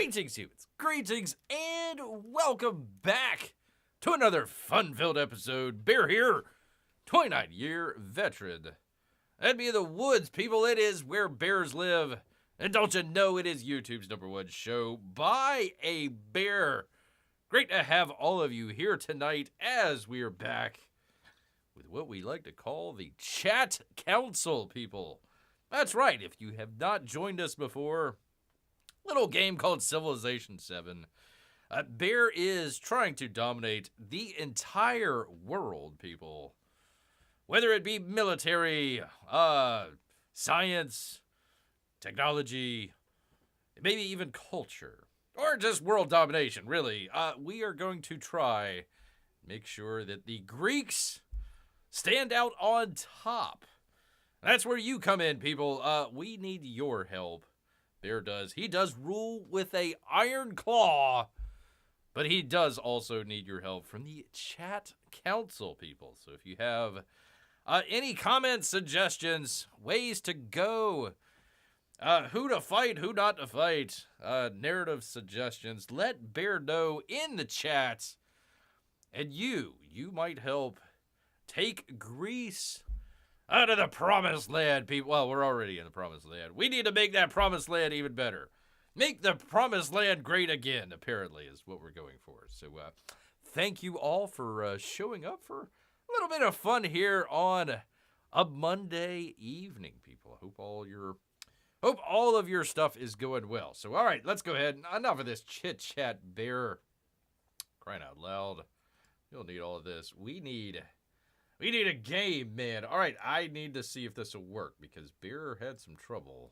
Greetings, humans. Greetings, and welcome back to another fun-filled episode. Bear here, 29-year veteran. That'd be in the woods, people. It is where bears live. And don't you know it is YouTube's #1 show by a bear. Great to have all of you here tonight as we are back with what we like to call the Chat Council, people. That's right, if you have not joined us before, little game called Civilization 7. Bear is trying to dominate the entire world, people. Whether it be military, science, technology, maybe even culture, or just world domination, really. We are going to try make sure that the Greeks stand out on top. That's where you come in, people. We need your help. Bear does. He does rule with a iron claw, but he does also need your help from the Chat Council, people. So if you have any comments, suggestions, ways to go, who to fight, who not to fight, narrative suggestions, let Bear know in the chat. And you might help take Greece out of the promised land, people. Well, we're already in the promised land. We need to make that promised land even better. Make the promised land great again, apparently, is what we're going for. So, thank you all for showing up for a little bit of fun here on a Monday evening, people. I hope all of your stuff is going well. So, all right, let's go ahead. Enough of this chit-chat, Bear. Crying out loud. You'll need all of this. We need a game, man. All right, I need to see if this will work because Bear had some trouble.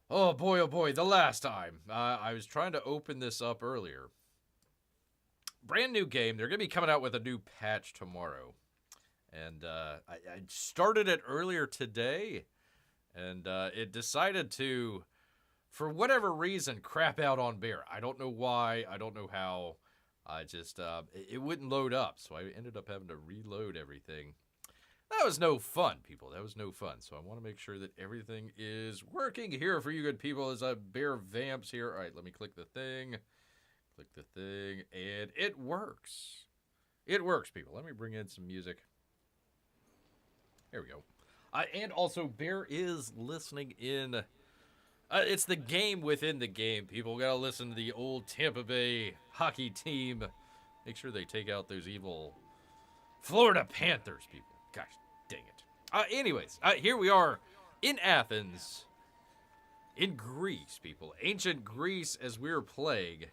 Oh boy, the last time. I was trying to open this up earlier. Brand new game. They're going to be coming out with a new patch tomorrow. And I started it earlier today. And it decided to, for whatever reason, crap out on Bear. I don't know why. I don't know how. I just, it wouldn't load up, so I ended up having to reload everything. That was no fun, people. That was no fun. So I want to make sure that everything is working here for you good people as Bear vamps here. All right, let me click the thing. Click the thing, and it works. It works, people. Let me bring in some music. There we go. And also, Bear is listening in. It's the game within the game, people. We gotta listen to the old Tampa Bay hockey team. Make sure they take out those evil Florida Panthers, people. Gosh, dang it. Anyways, here we are in Athens, in Greece, people. Ancient Greece, as we're playing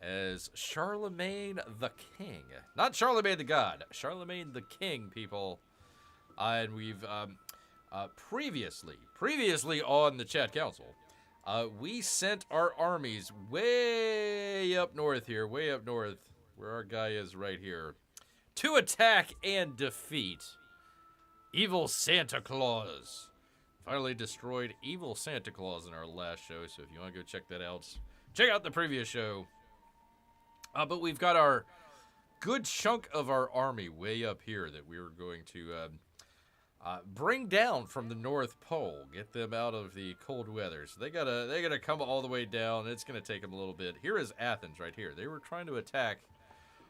as Charlemagne the King. Not Charlemagne the God. Charlemagne the King, people. And we've... previously on the Chat Council, we sent our armies way up north here, where our guy is right here, to attack and defeat evil Santa Claus. Finally destroyed evil Santa Claus in our last show, so if you want to go check that out, check out the previous show. But we've got our good chunk of our army way up here that we were going to... bring down from the North Pole, get them out of the cold weather. So they gotta come all the way down. It's gonna take them a little bit. Here is Athens right here. They were trying to attack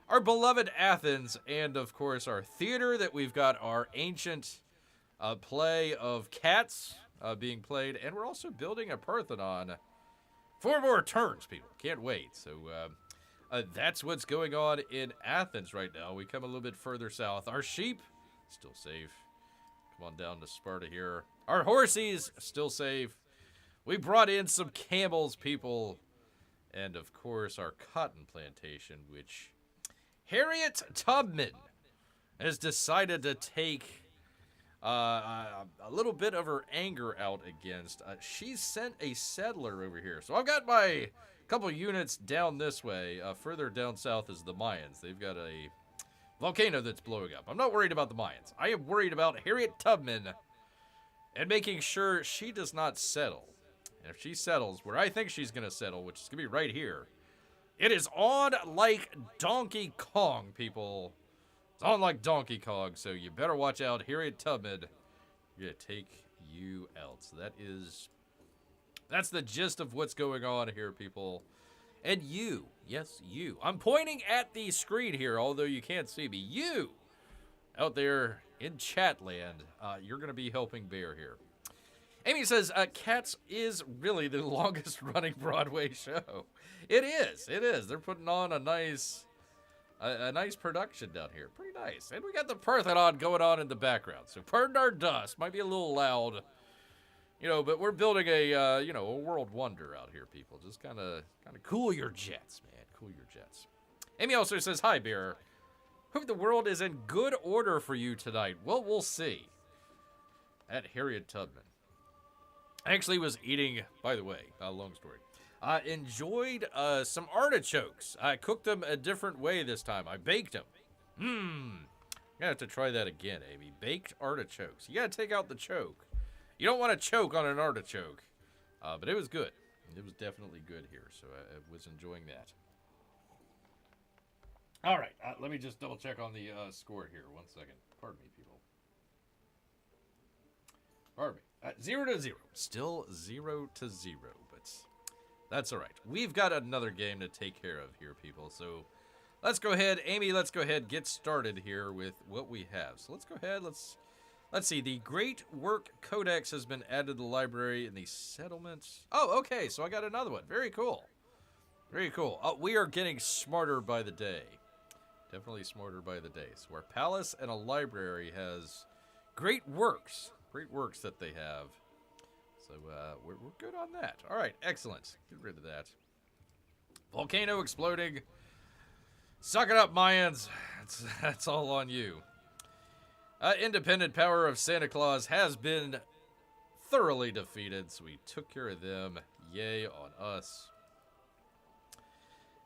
our beloved Athens, and of course our theater that we've got our ancient play of cats being played, and we're also building a Parthenon. 4 more turns, people. Can't wait. So that's what's going on in Athens right now. We come a little bit further south. Our sheep still safe. On down to Sparta here. Our horsies still safe. We brought in some camels, people. And, of course, our cotton plantation, which Harriet Tubman has decided to take a little bit of her anger out against. She sent a settler over here. So I've got my couple units down this way. Further down south is the Mayans. They've got a volcano that's blowing up. I'm not worried about the Mayans. I am worried about Harriet Tubman and making sure she does not settle. And if she settles where I think she's going to settle, which is going to be right here, it is on like Donkey Kong, people. It's on like Donkey Kong, so you better watch out. Harriet Tubman, you're going to take you out. So that is That's the gist of what's going on here, people. And you, yes, you. I'm pointing at the screen here, although you can't see me. You, out there in chat land, you're going to be helping Bear here. Amy says, Cats is really the longest running Broadway show. It is. It is. They're putting on a nice production down here. Pretty nice. And we got the Parthenon going on in the background. So pardon our dust. Might be a little loud. You know, but we're building a, a world wonder out here, people. Just kind of cool your jets, man. Cool your jets. Amy also says, hi, Bear. Hope the world is in good order for you tonight. Well, we'll see. At Harriet Tubman. I actually was eating, by the way, long story. I enjoyed some artichokes. I cooked them a different way this time. I baked them. I'm gonna have to try that again, Amy. Baked artichokes. You gotta take out the choke. You don't want to choke on an artichoke. But it was good. It was definitely good here, so I was enjoying that. All right, let me just double check on the score here. 1 second. Pardon me, people. Pardon me. 0-0. Still 0-0, but that's all right. We've got another game to take care of here, people. So let's go ahead, Amy. Let's go ahead, get started here with what we have. So let's go ahead. Let's see. The Great Work Codex has been added to the library in the settlements. Oh, okay. So I got another one. Very cool. Very cool. We are getting smarter by the day. Definitely smarter by the day. So our palace and a library has great works. Great works that they have. So we're good on that. All right, excellent. Get rid of that. Volcano exploding. Suck it up, Mayans. That's all on you. Independent power of Santa Claus has been thoroughly defeated, so we took care of them. Yay on us.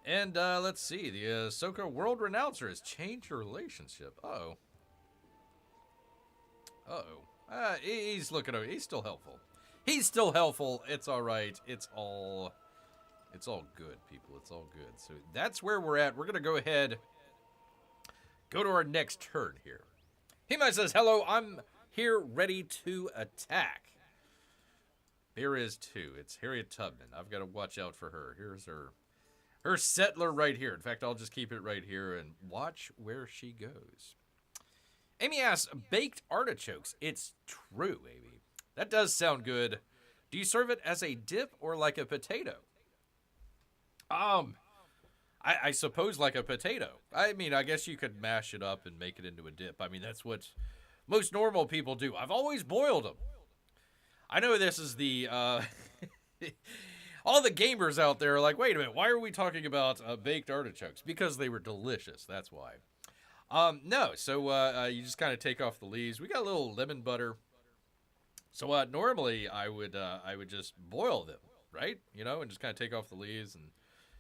And let's see. The Ahsoka World Renouncer has changed her relationship. Uh-oh. Uh-oh. He's looking over. He's still helpful. He's still helpful. It's all right. It's all good, people. It's all good. So that's where we're at. We're going to go ahead, go to our next turn here. Hema says, hello, I'm here ready to attack. There is two. It's Harriet Tubman. I've got to watch out for her. Here's her settler right here. In fact, I'll just keep it right here and watch where she goes. Amy asks, baked artichokes. It's true, Amy. That does sound good. Do you serve it as a dip or like a potato? I suppose like a potato. I mean, I guess you could mash it up and make it into a dip. I mean, that's what most normal people do. I've always boiled them. I know this is the, all the gamers out there are like, wait a minute, why are we talking about baked artichokes? Because they were delicious, that's why. No, so you just kind of take off the leaves. We got a little lemon butter. So normally I would just boil them, right? You know, and just kind of take off the leaves, and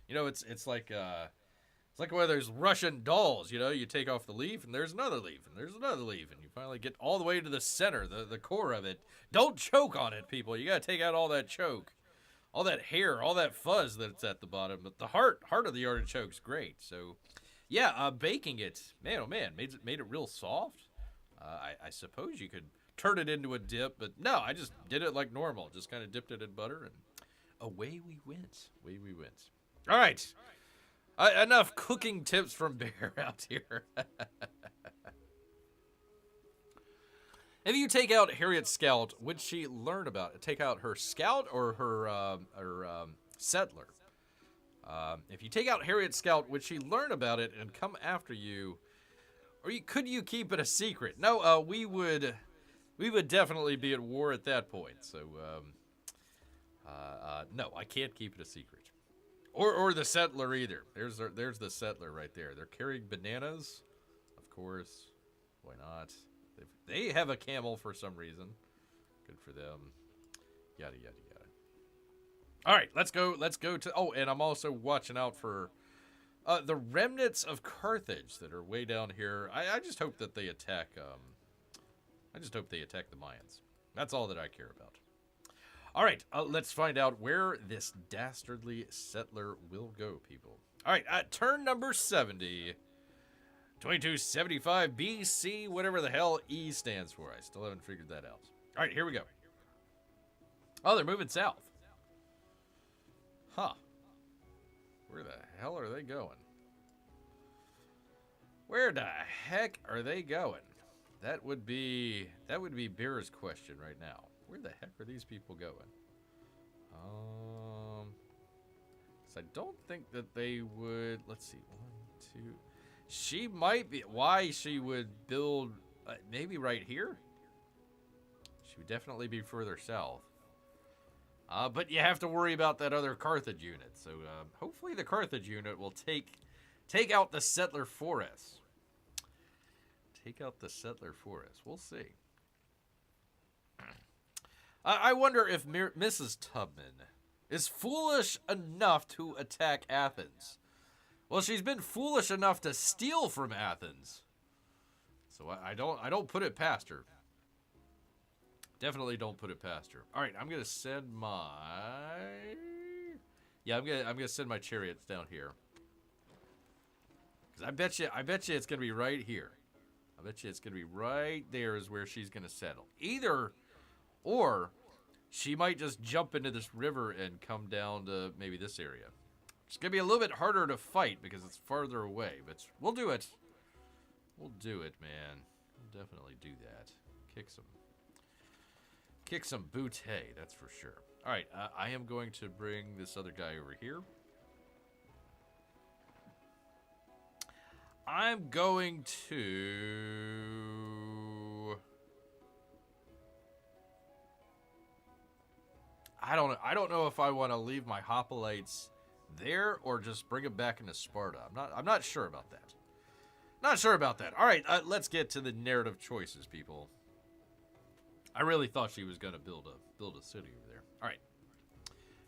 you know, it's like one of those Russian dolls. You know, you take off the leaf, and there's another leaf, and there's another leaf, and you finally get all the way to the center, the core of it. Don't choke on it, people. You got to take out all that choke, all that hair, all that fuzz that's at the bottom. But the heart of the artichoke's great. So. Yeah, baking it, man, oh man, made it real soft. I suppose you could turn it into a dip, but no, I just did it like normal. Just kind of dipped it in butter, and away we went. Away we went. All right, enough cooking tips from Bear out here. If you take out Harriet's scout, would she learn about it? Take out her scout or her settler? If you take out Harriet's scout, would she learn about it and come after you? Or could you keep it a secret? No, we would definitely be at war at that point. So, no, I can't keep it a secret. Or the settler either. There's the settler right there. They're carrying bananas, of course. Why not? They have a camel for some reason. Good for them. Yada yada yada. All right, let's go to... Oh, and I'm also watching out for the remnants of Carthage that are way down here. I just hope that they attack... I just hope they attack the Mayans. That's all that I care about. All right, let's find out where this dastardly settler will go, people. All right, turn number 70. 2275 BC, whatever the hell E stands for. I still haven't figured that out. All right, here we go. Oh, they're moving south. Huh. Where the hell are they going? Where the heck are they going? That would be Bear's question right now. Where the heck are these people going? 'Cause I don't think that they would. Let's see. 1, 2. She might be. Why she would build? Maybe right here. She would definitely be further south. But you have to worry about that other Carthage unit. So hopefully the Carthage unit will take out the settler for us. Take out the settler for us. We'll see. I wonder if Mrs. Tubman is foolish enough to attack Athens. Well, she's been foolish enough to steal from Athens. So I don't put it past her. Definitely don't put it past her. All right, I'm gonna send my. Yeah, I'm gonna send my chariots down here. Cause I bet you it's gonna be right here. I bet you it's gonna be right there is where she's gonna settle. Either, or she might just jump into this river and come down to maybe this area. It's gonna be a little bit harder to fight because it's farther away, but we'll do it. We'll do it, man. We'll definitely do that. Kick some booty, that's for sure. All right, I am going to bring this other guy over here. I'm going to. I don't know if I want to leave my hoplites there or just bring them back into Sparta. I'm not sure about that. Not sure about that. All right, let's get to the narrative choices, people. I really thought she was going to build a city over there. All right.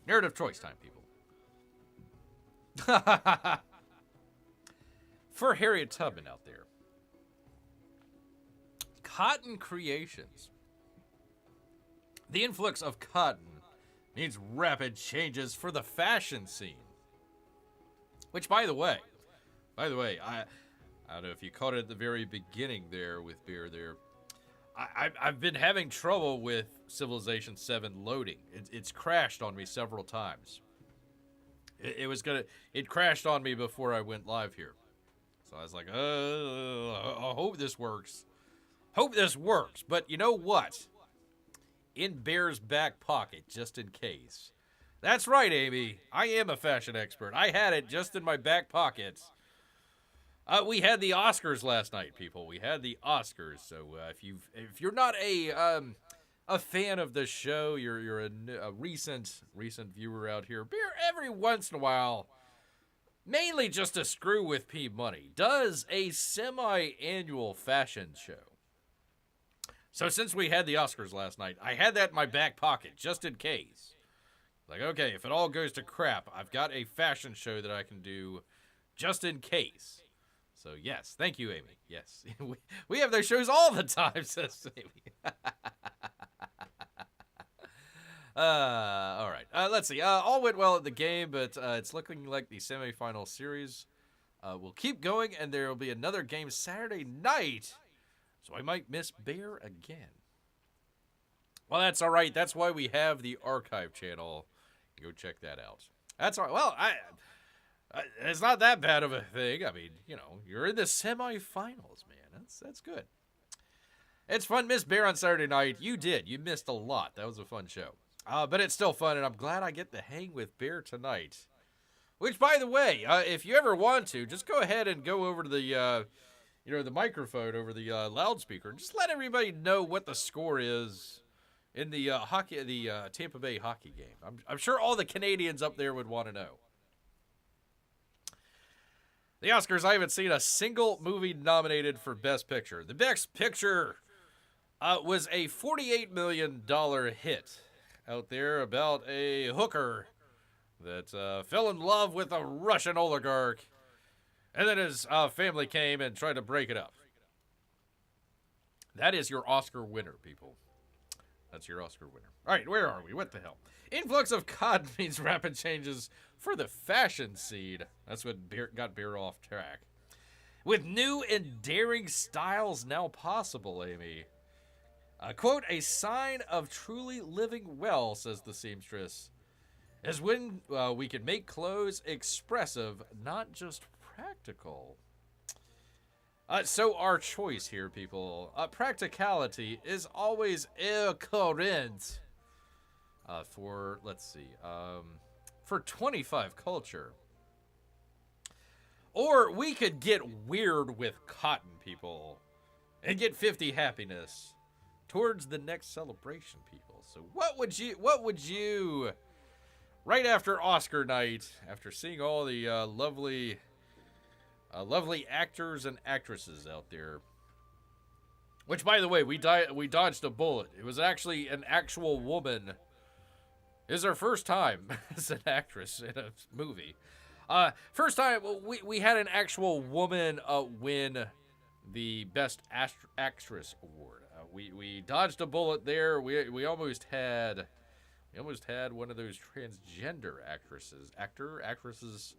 Narrative choice time, people. For Harriet Tubman out there. Cotton creations. The influx of cotton means rapid changes for the fashion scene. Which, by the way, I don't know if you caught it at the very beginning there with Bear there. I've been having trouble with Civilization 7 loading. It's crashed on me several times. It crashed on me before I went live here. So I was like, I hope this works. Hope this works. But you know what? In Bear's back pocket, just in case. That's right, Amy. I am a fashion expert. I had it just in my back pocket. We had the Oscars last night, people. We had the Oscars. So if you're not a fan of the show, you're a recent viewer out here. Bear every once in a while, mainly just to screw with P Money, does a semi-annual fashion show. So since we had the Oscars last night, I had that in my back pocket just in case. Like, okay, if it all goes to crap, I've got a fashion show that I can do just in case. So, yes. Thank you, Amy. Yes. we have those shows all the time, says Amy. All right. Let's see. All went well at the game, but it's looking like the semifinal series will keep going, and there will be another game Saturday night. So I might miss Bear again. Well, that's all right. That's why we have the archive channel. Go check that out. That's all right. Well, it's not that bad of a thing. I mean, you're in the semifinals, man. That's good. It's fun. Miss Bear on Saturday night. You did. You missed a lot. That was a fun show. But it's still fun, and I'm glad I get to hang with Bear tonight. Which, by the way, if you ever want to, just go ahead and go over to the, the microphone over the loudspeaker. Just let everybody know what the score is in the Tampa Bay hockey game. I'm sure all the Canadians up there would want to know. The Oscars, I haven't seen a single movie nominated for Best Picture. The Best Picture was a $48 million hit out there about a hooker that fell in love with a Russian oligarch, and then his family came and tried to break it up. That is your Oscar winner, people. That's your Oscar winner. All right, where are we? What the hell? Influx of cotton means rapid changes for the fashion scene. That's what got Bear off track. With new and daring styles now possible, Amy. Quote, a sign of truly living well, says the seamstress. is when we can make clothes expressive, not just practical. So our choice here, people. Practicality is always current. For, let's see, for 25 culture. Or we could get weird with cotton, people, and get 50 happiness towards the next celebration, people. So what would you, right after Oscar night, after seeing all the lovely actors and actresses out there, which, by the way, we dodged a bullet. It was actually an actual woman. It was our first time as an actress in a movie. First time we had an actual woman win the Best Actress award. We dodged a bullet there. We almost had one of those transgender actresses,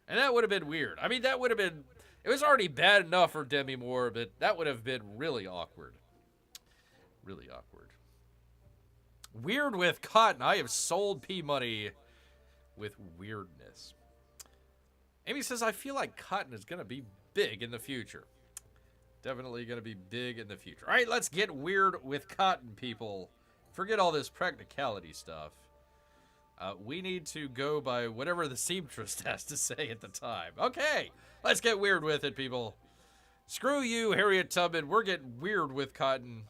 and that would have been weird. I mean, that would have been. It was already bad enough for Demi Moore, but that would have been really awkward. Really awkward. Weird with cotton. I have sold P money with weirdness. Amy says, I feel like cotton is going to be big in the future. Definitely going to be big in the future. All right, let's get weird with cotton, people. Forget all this practicality stuff. We need to go by whatever the seamstress has to say at the time. Okay, let's get weird with it, people. Screw you, Harriet Tubman. We're getting weird with cotton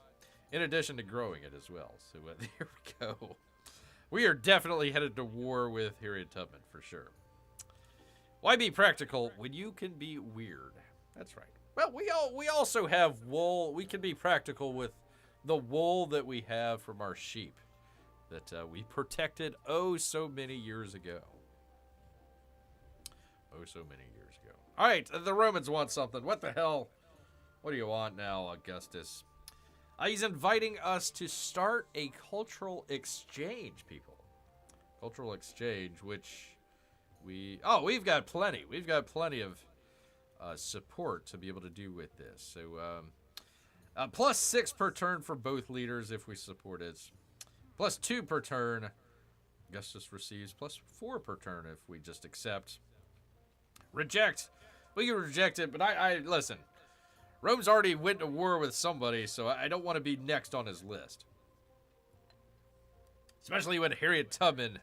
in addition to growing it as well. So there we go. We are definitely headed to war with Harriet Tubman for sure. Why be practical when you can be weird? That's right. Well, we also have wool. We can be practical with the wool that we have from our sheep that we protected so many years ago. Oh, so many years ago. All right, the Romans want something. What the hell? What do you want now, Augustus? He's inviting us to start a cultural exchange, people. Cultural exchange, which we've got plenty. We've got plenty of support to be able to do with this. So, +6 per turn for both leaders if we support it. +2 per turn. Augustus receives +4 per turn if we just accept. Reject. We can reject it, but I listen. Rome's already went to war with somebody, so I don't want to be next on his list. Especially when Harriet Tubman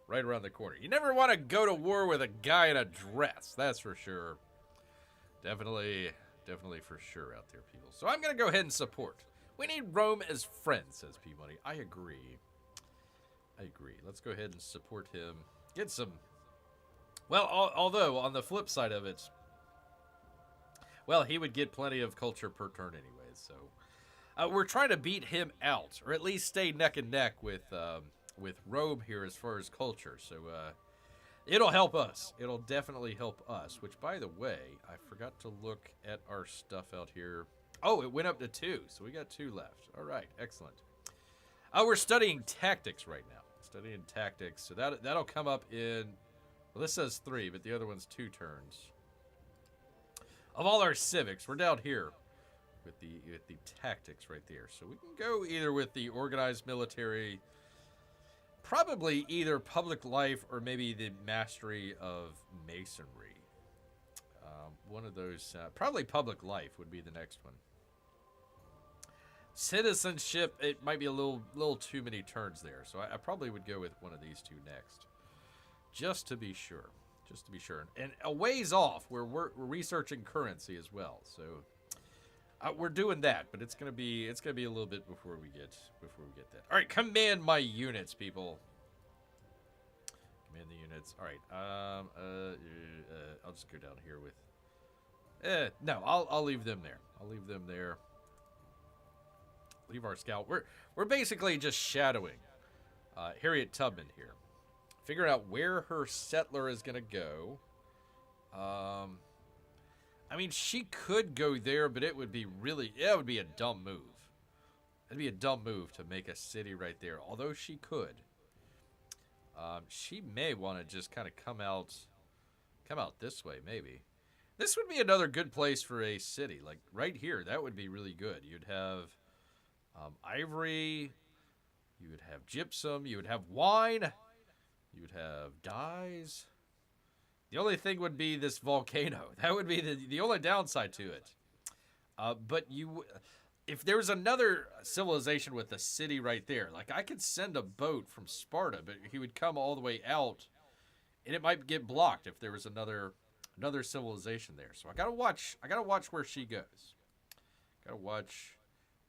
right around the corner. You never want to go to war with a guy in a dress, that's for sure. Definitely for sure out there, people. So I'm going to go ahead and support. We need Rome as friends, says P-Money. I agree. Let's go ahead and support him. Get some... Well, although, on the flip side of it, well, he would get plenty of culture per turn anyway, so... we're trying to beat him out, or at least stay neck and neck with Rome here as far as culture, so it'll help us. It'll definitely help us, which, by the way, I forgot to look at our stuff out here. Oh, it went up to 2, so we got 2 left. All right, excellent. We're studying tactics right now. Studying tactics, so that'll come up in... Well, this says 3, but the other one's 2 turns. Of all our civics, we're down here with the tactics right there. So we can go either with the organized military, probably either public life or maybe the mastery of masonry. One of those, probably public life would be the next one. Citizenship, it might be a little too many turns there, so I probably would go with one of these 2 next, just to be sure. And a ways off, we're researching currency as well, so we're doing that, but it's gonna be a little bit before we get that. All right, command my units, people. Command the units. All right. I'll just go down here with. No, I'll leave them there. Leave our scout. We're basically just shadowing Harriet Tubman here. Figure out where her settler is gonna go. I mean, she could go there, but it would be a dumb move. It'd be a dumb move to make a city right there. Although she could. She may want to just kind of come out this way, maybe. This would be another good place for a city. Like, right here, that would be really good. You'd have ivory. You would have gypsum. You would have wine. You would have dyes. The only thing would be this volcano. That would be the only downside to it. But if there was another civilization with a city right there, like I could send a boat from Sparta, but he would come all the way out, and it might get blocked if there was another civilization there. So I gotta watch where she goes. Gotta watch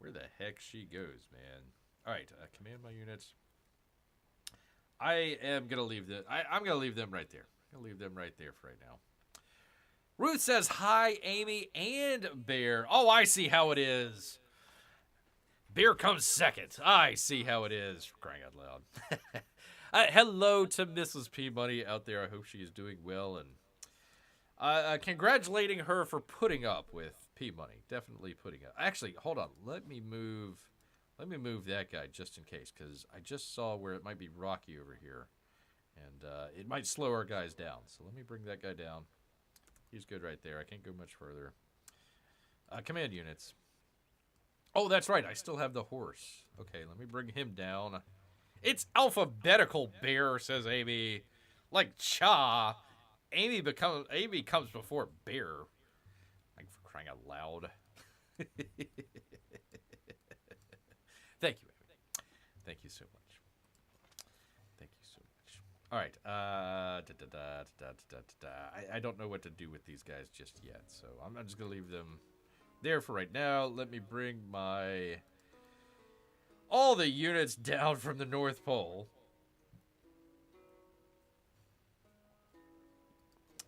where the heck she goes, man. All right, command my units. I am gonna leave I'm gonna leave them right there. I'm gonna leave them right there for right now. Ruth says hi, Amy and Bear. Oh, I see how it is. Bear comes second. I see how it is. For crying out loud. Hello to Mrs. P Money out there. I hope she is doing well, and congratulating her for putting up with P Money. Definitely putting up. Actually, hold on. Let me move that guy just in case, because I just saw where it might be rocky over here, and it might slow our guys down. So let me bring that guy down. He's good right there. I can't go much further. Command units. Oh, that's right. I still have the horse. Okay, let me bring him down. It's alphabetical, Bear, says Amy. Like Cha. Amy comes before Bear. Like, for crying out loud. Thank you, Amy. Thank you so much. Thank you so much. All right. I don't know what to do with these guys just yet, so I'm just going to leave them there for right now. Let me bring all the units down from the North Pole.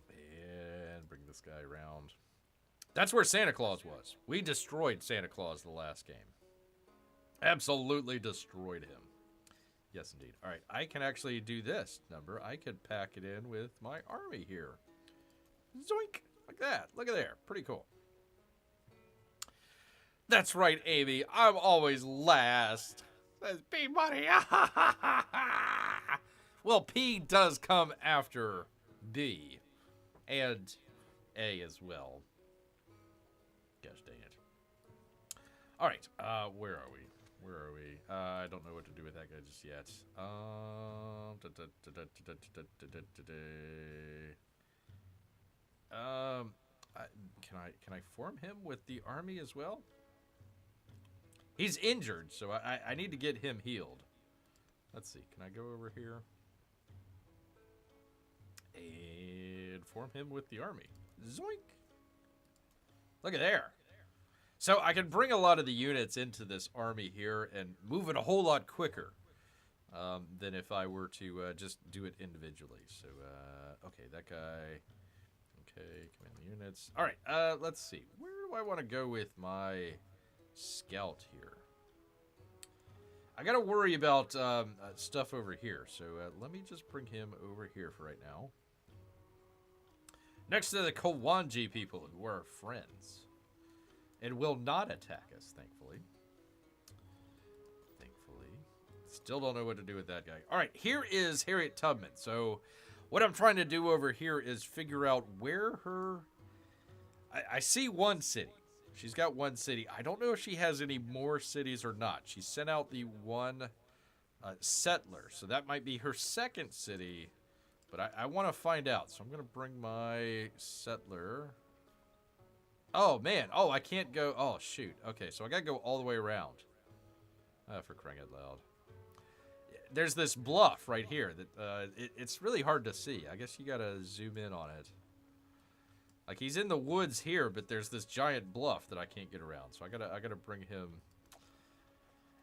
And bring this guy around. That's where Santa Claus was. We destroyed Santa Claus the last game. Absolutely destroyed him. Yes, indeed. All right, I can actually do this number. I could pack it in with my army here. Zoink! Like that. Look at there. Pretty cool. That's right, Amy. I'm always last. Says P Money. Well, P does come after B. And A as well. Gosh dang it. All right, where are we? I don't know what to do with that guy just yet. Can I form him with the army as well? He's injured, so I need to get him healed. Let's see. Can I go over here and form him with the army? Zoink! Look at there. So I can bring a lot of the units into this army here and move it a whole lot quicker than if I were to just do it individually. So, okay, that guy. Okay, command the units. All right, let's see. Where do I want to go with my scout here? I got to worry about stuff over here. So let me just bring him over here for right now. Next to the Kawanji people, who are friends. And will not attack us, thankfully. Still don't know what to do with that guy. All right, here is Harriet Tubman. So what I'm trying to do over here is figure out where her... I see one city. She's got one city. I don't know if she has any more cities or not. She sent out the one settler. So that might be her second city. But I want to find out. So I'm going to bring my settler... Oh, man. Oh, I can't go. Oh, shoot. Okay, so I got to go all the way around. For crying out loud. There's this bluff right here that it's really hard to see. I guess you got to zoom in on it. Like, he's in the woods here, but there's this giant bluff that I can't get around. So I gotta bring him...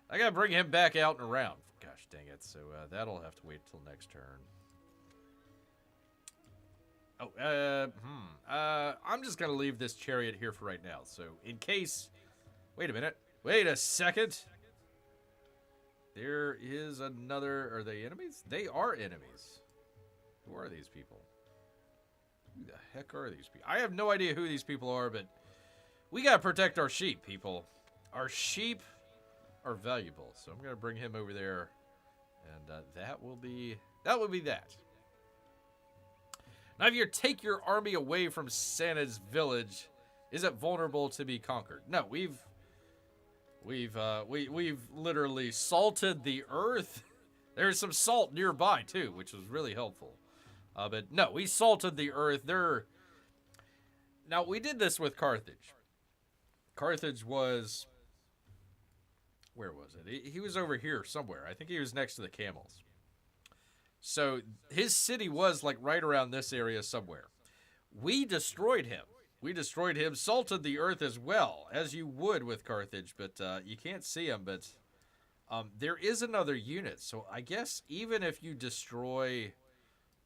I gotta bring him back out and around. Gosh dang it. So that'll have to wait till next turn. Oh, I'm just going to leave this chariot here for right now. So, in case... Wait a minute. Wait a second. There is another... Are they enemies? They are enemies. Who are these people? Who the heck are these people? I have no idea who these people are, but... We got to protect our sheep, people. Our sheep are valuable. So, I'm going to bring him over there. And that will be that. Now, if you take your army away from Santa's village, is it vulnerable to be conquered? No, we've literally salted the earth. There's some salt nearby, too, which was really helpful. But no, we salted the earth. Now, we did this with Carthage. Carthage was... Where was it? He was over here somewhere. I think he was next to the camels. So his city was like right around this area somewhere. We destroyed him. We destroyed him, salted the earth as well, as you would with Carthage, but you can't see him. But there is another unit, so I guess even if you destroy,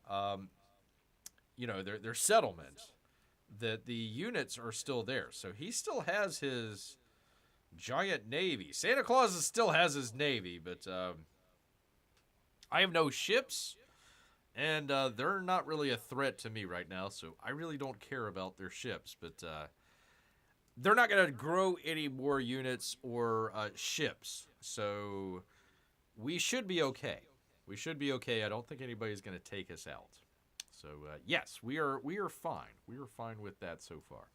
their settlement, that the units are still there. So he still has his giant navy. Santa Claus still has his navy, but I have no ships. And they're not really a threat to me right now, so I really don't care about their ships. But they're not going to grow any more units or ships, so we should be okay. We should be okay. I don't think anybody's going to take us out. So yes, we are fine. We are fine with that so far.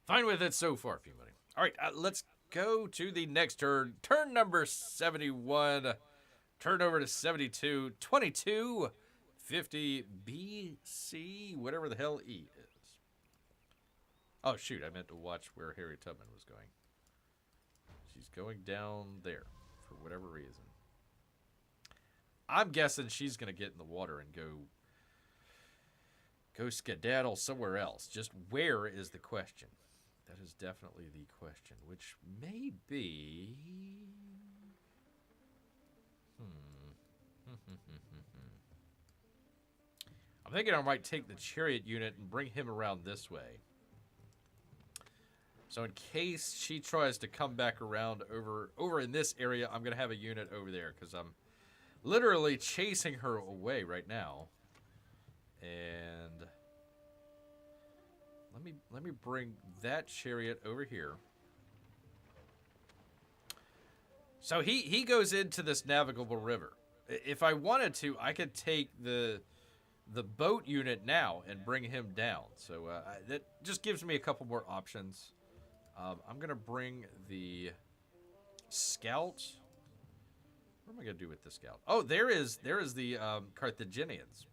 Fine with it so far, Peabody. All right, let's go to the next turn. Turn number 71. Turn over to 72, 2250 BC, whatever the hell E is. Oh, shoot, I meant to watch where Harriet Tubman was going. She's going down there for whatever reason. I'm guessing she's going to get in the water and go skedaddle somewhere else. Just where is the question? That is definitely the question, which may be... I'm thinking I might take the chariot unit and bring him around this way. So in case she tries to come back around over in this area, I'm going to have a unit over there because I'm literally chasing her away right now. And let me bring that chariot over here. So he goes into this navigable river. If I wanted to, I could take the boat unit now and bring him down. So that just gives me a couple more options. I'm going to bring the scout. What am I going to do with the scout? Oh, there is the Carthaginians.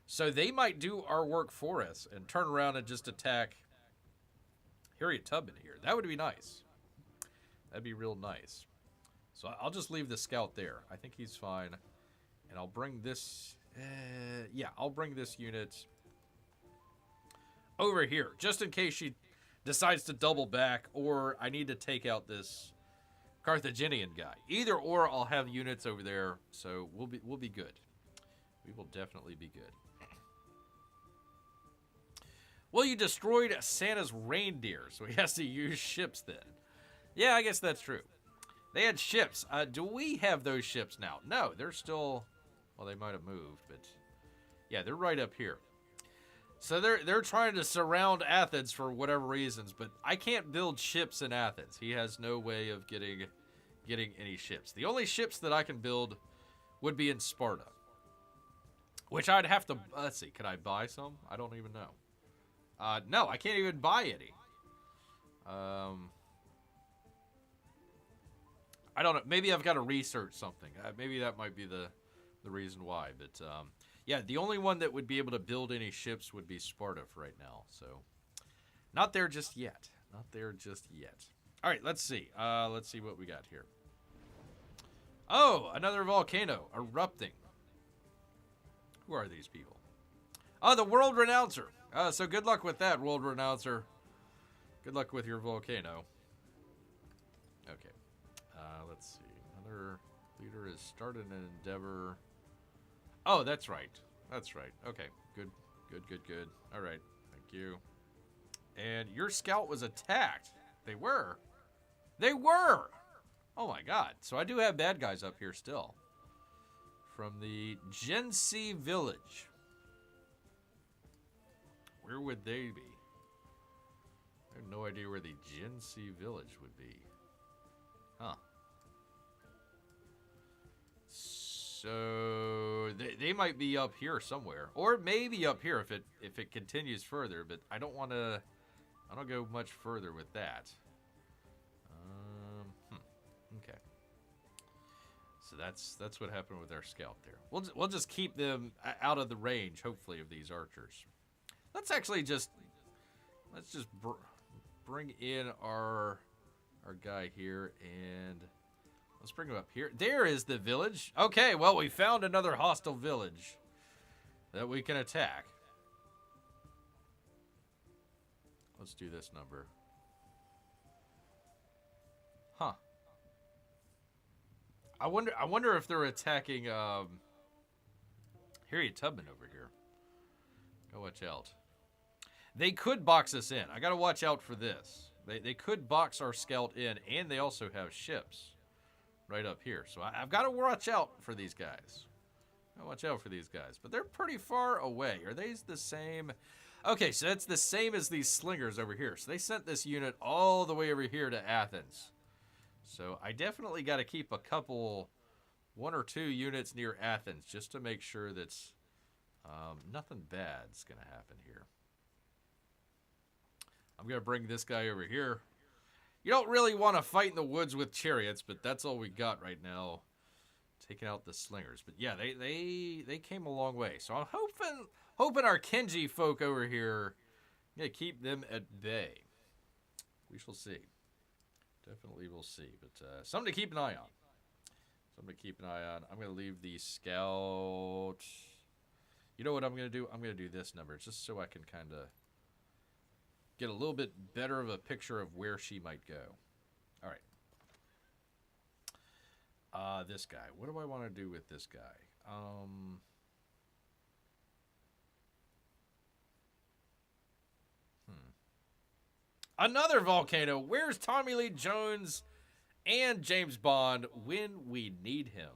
So they might do our work for us and turn around and just attack Harriet Tubman here. That would be nice. That'd be real nice. So I'll just leave the scout there. I think he's fine. And I'll bring this... I'll bring this unit over here. Just in case she decides to double back or I need to take out this Carthaginian guy. Either or, I'll have units over there. So we'll be good. We will definitely be good. Well, you destroyed Santa's reindeer, so he has to use ships then. Yeah, I guess that's true. They had ships. Do we have those ships now? No, they're still... Well, they might have moved, but... Yeah, they're right up here. So they're trying to surround Athens for whatever reasons, but I can't build ships in Athens. He has no way of getting any ships. The only ships that I can build would be in Sparta. Which I'd have to... Let's see, can I buy some? I don't even know. No, I can't even buy any. I don't know. Maybe I've got to research something. Maybe that might be the reason why. But, yeah, the only one that would be able to build any ships would be Sparta for right now. So, not there just yet. Not there just yet. All right, let's see. Let's see what we got here. Oh, another volcano erupting. Who are these people? Oh, the World Renouncer. So good luck with that, World Renouncer. Good luck with your volcano. Okay. Let's see. Another leader has started an endeavor. Oh, that's right. That's right. Okay. Good. Good. All right. Thank you. And your scout was attacked. They were. They were! Oh my god. So I do have bad guys up here still. From the Gensi village. Where would they be? I have no idea where the Gensi village would be. Huh. So they might be up here somewhere, or maybe up here if it continues further. But I don't want to. I don't go much further with that. Okay. So that's what happened with our scout there. We'll just keep them out of the range, hopefully, of these archers. Let's actually just bring in our guy here, and let's bring him up here. There is the village. Okay, well, we found another hostile village that we can attack. Let's do this number. Huh. I wonder if they're attacking Harriet Tubman over here. Go watch out. They could box us in. I gotta watch out for this. They could box our scout in, and they also have ships right up here. So I've got to watch out for these guys. Watch out for these guys. But they're pretty far away. Are they the same? Okay, so that's the same as these slingers over here. So they sent this unit all the way over here to Athens. So I definitely got to keep a couple, 1 or 2 units near Athens just to make sure that nothing bad's going to happen here. I'm going to bring this guy over here. You don't really want to fight in the woods with chariots, but that's all we got right now. Taking out the slingers. But yeah, they came a long way. So I'm hoping our Kenji folk over here, yeah, keep them at bay. We shall see. Definitely we'll see. But something to keep an eye on. Something to keep an eye on. I'm going to leave the scout. You know what I'm going to do? I'm going to do this number just so I can kind of get a little bit better of a picture of where she might go. All right. This guy. What do I want to do with this guy? Another volcano. Where's Tommy Lee Jones and James Bond when we need him?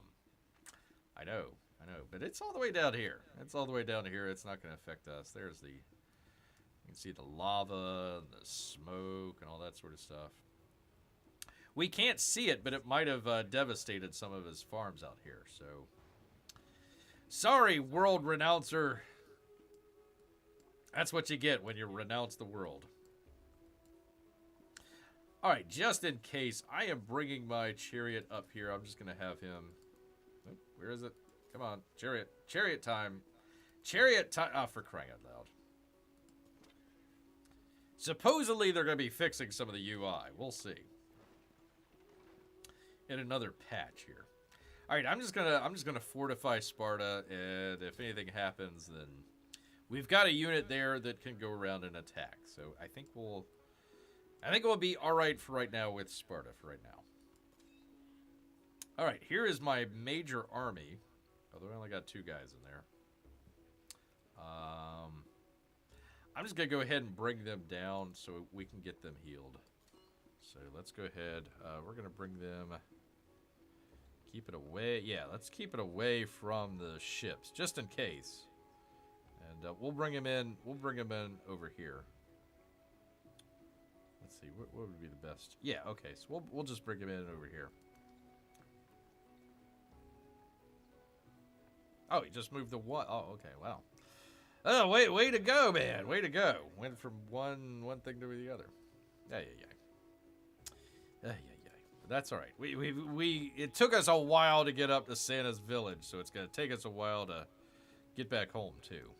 I know. But it's all the way down here. It's all the way down here. It's not going to affect us. There's the... You can see the lava and the smoke and all that sort of stuff. We can't see it, but it might have devastated some of his farms out here. So, sorry, world renouncer. That's what you get when you renounce the world. All right, just in case, I am bringing my chariot up here. I'm just going to have him... Oh, where is it? Come on, chariot. Chariot time. Chariot time. Oh, for crying out loud. Supposedly, they're going to be fixing some of the UI. We'll see. In another patch here. All right, I'm just gonna fortify Sparta, and if anything happens, then we've got a unit there that can go around and attack. So I think we'll be all right for right now with Sparta for right now. All right, here is my major army. Although I only got 2 guys in there. I'm just going to go ahead and bring them down so we can get them healed. So let's go ahead. We're going to bring them... Keep it away. Yeah, let's keep it away from the ships, just in case. And we'll bring them in. We'll bring them in over here. Let's see. What would be the best? Yeah, okay. So we'll just bring them in over here. Oh, he just moved the one. Oh, okay. Wow. Oh, way to go, man. Way to go. Went from one thing to the other. Yeah. But that's all right. It took us a while to get up to Santa's village, so it's going to take us a while to get back home, too.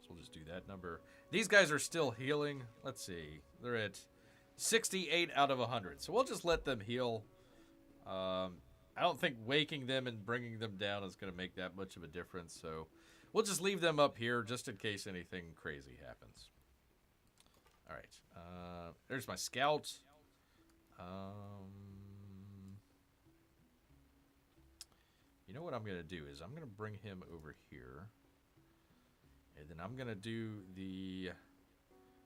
So we'll just do that number. These guys are still healing. Let's see. They're at 68 out of 100. So we'll just let them heal. I don't think waking them and bringing them down is going to make that much of a difference, so we'll just leave them up here just in case anything crazy happens. All right. There's my scout. You know what I'm going to do is I'm going to bring him over here. And then I'm going to do the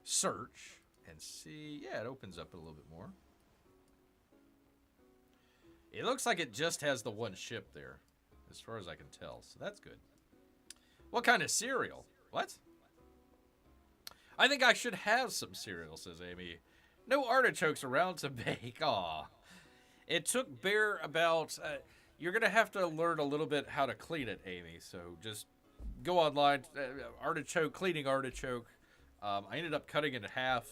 search and see. Yeah, it opens up a little bit more. It looks like it just has the one ship there, as far as I can tell. So that's good. What kind of cereal? What? I think I should have some cereal, says Amy. No artichokes around to bake. Aw. It took Bear about... you're going to have to learn a little bit how to clean it, Amy. So just go online. Artichoke, cleaning artichoke. I ended up cutting it in half.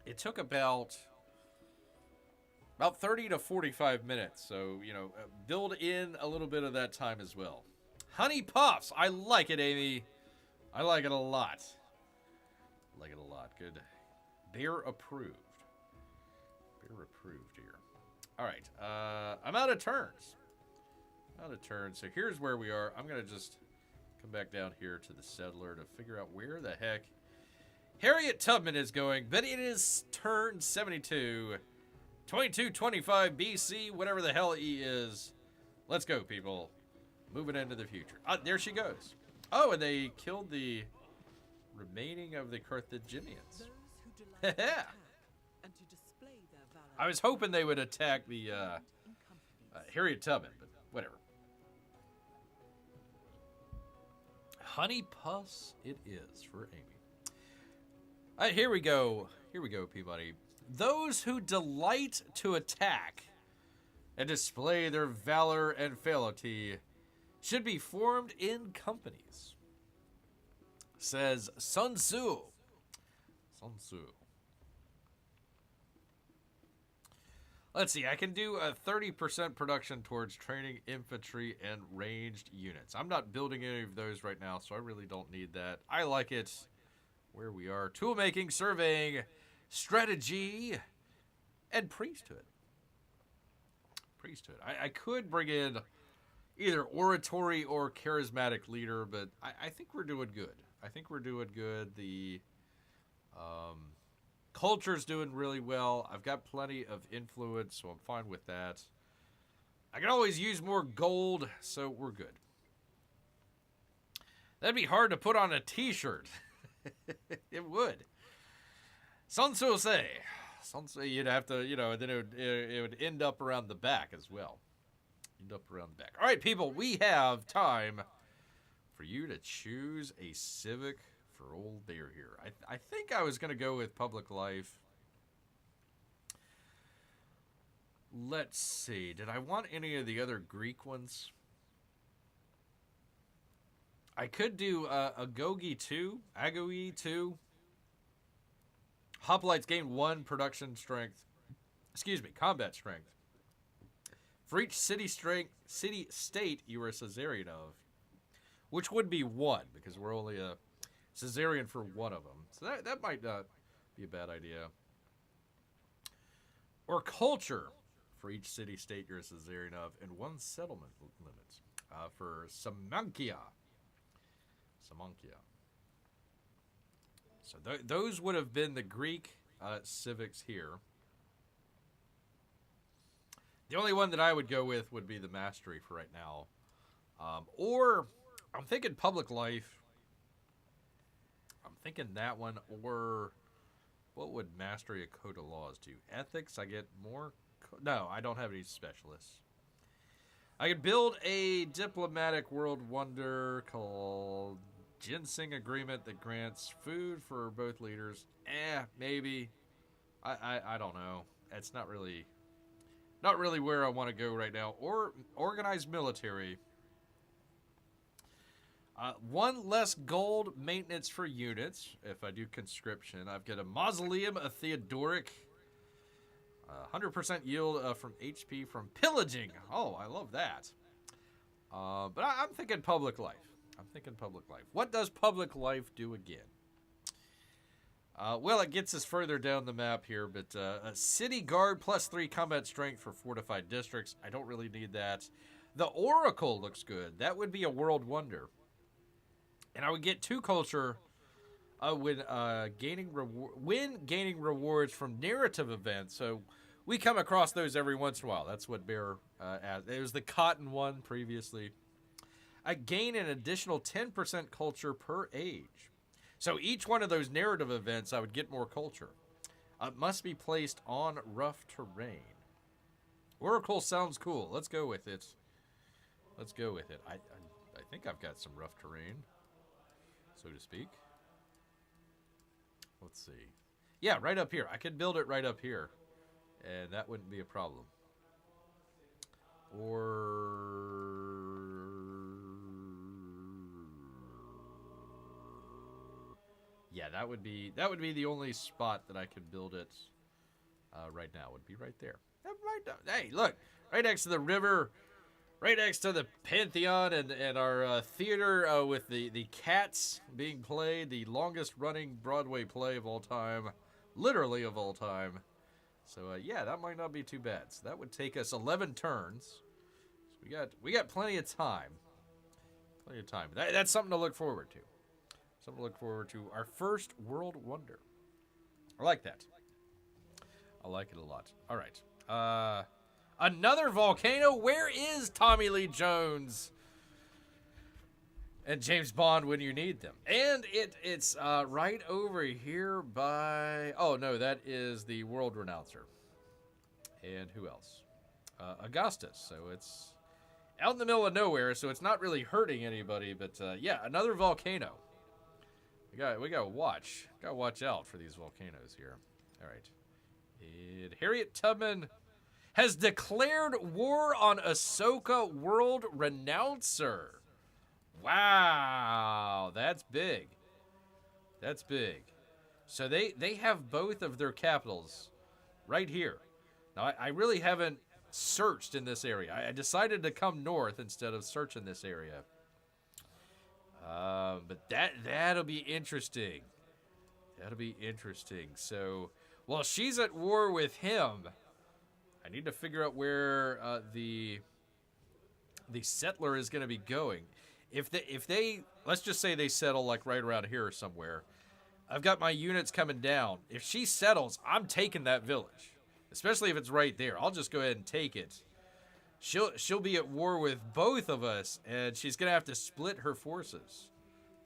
It took about About 30 to 45 minutes. So, you know, build in a little bit of that time as well. Honey Puffs. I like it, Amy. I like it a lot. Like it a lot. Good. Bear approved. Bear approved here. All right. I'm out of turns. So here's where we are. I'm going to just come back down here to the settler to figure out where the heck Harriet Tubman is going. But it is turn 72. 2225 BC, whatever the hell he is. Let's go, people. Moving into the future. There she goes. Oh, and they killed the remaining of the Carthaginians. I was hoping they would attack the Harriet Tubman, but whatever. Honey Puffs it is for Amy. All right, here we go. Here we go, Peabody. Those who delight to attack and display their valor and fealty should be formed in companies, says Sun Tzu. Sun Tzu. Let's see, I can do a 30% production towards training infantry and ranged units. I'm not building any of those right now, so I really don't need that. I like it where we are. Tool making, surveying, strategy, and priesthood. I could bring in either oratory or charismatic leader, but I think we're doing good. The culture's doing really well. I've got plenty of influence, so I'm fine with that. I can always use more gold, so we're good. That'd be hard to put on a t-shirt. It would. Sun Tzu say. You'd have to, then it would end up around the back as well. All right, people, we have time for you to choose a civic for old Bear here. I think I was going to go with public life. Let's see. Did I want any of the other Greek ones? I could do Agogi 2, Agoe 2. Hoplites gain 1 production strength. Combat strength. For each city-state you are a Caesarian of, which would be 1, because we're only a Caesarian for one of them. So that might not be a bad idea. Or culture. For each city-state you're a Caesarian of, and 1 settlement limit. For Samankia. So those would have been the Greek civics here. The only one that I would go with would be the mastery for right now. Or I'm thinking public life. I'm thinking that one. Or what would mastery a code of laws do? Ethics, I get more. No, I don't have any specialists. I could build a diplomatic world wonder called Ginseng Agreement that grants food for both leaders. Maybe. I don't know. It's not really where I want to go right now. Or organized military. 1 less gold maintenance for units if I do conscription. I've got a mausoleum, a Theodoric. 100% yield from HP from pillaging. Oh, I love that. But I'm thinking public life. What does public life do again? Well, it gets us further down the map here, but a city guard +3 combat strength for fortified districts. I don't really need that. The Oracle looks good. That would be a world wonder. And I would get 2 culture when gaining rewards from narrative events. So we come across those every once in a while. That's what Bear has. It was the cotton one previously. I gain an additional 10% culture per age. So each one of those narrative events, I would get more culture. It must be placed on rough terrain. Oracle sounds cool. Let's go with it. I think I've got some rough terrain, so to speak. Let's see. Yeah, right up here. I could build it right up here, and that wouldn't be a problem. Or yeah, that would be the only spot that I could build it right now. Would be right there. That might not, hey, look, right next to the river, right next to the Pantheon and our theater with the Cats being played, the longest running Broadway play of all time, literally of all time. So yeah, that might not be too bad. So that would take us 11 turns. So we got plenty of time. Plenty of time. That's something to look forward to. Something to look forward to. Our first world wonder. I like that. I like it a lot. All right. Another volcano. Where is Tommy Lee Jones and James Bond when you need them? And it's right over here by... Oh, no, that is the World Renouncer. And who else? Augustus. So it's out in the middle of nowhere, so it's not really hurting anybody. But, yeah, another volcano. We gotta watch. Gotta watch out for these volcanoes here. All right. And Harriet Tubman has declared war on Ahsoka, World Renouncer. Wow, that's big. That's big. So they have both of their capitals right here. Now, I really haven't searched in this area. I decided to come north instead of searching this area. But that'll be interesting. That'll be interesting. So, while she's at war with him, I need to figure out where the settler is going to be going. If they let's just say they settle like right around here or somewhere, I've got my units coming down. If she settles, I'm taking that village, especially if it's right there. I'll just go ahead and take it. She'll be at war with both of us, and she's going to have to split her forces.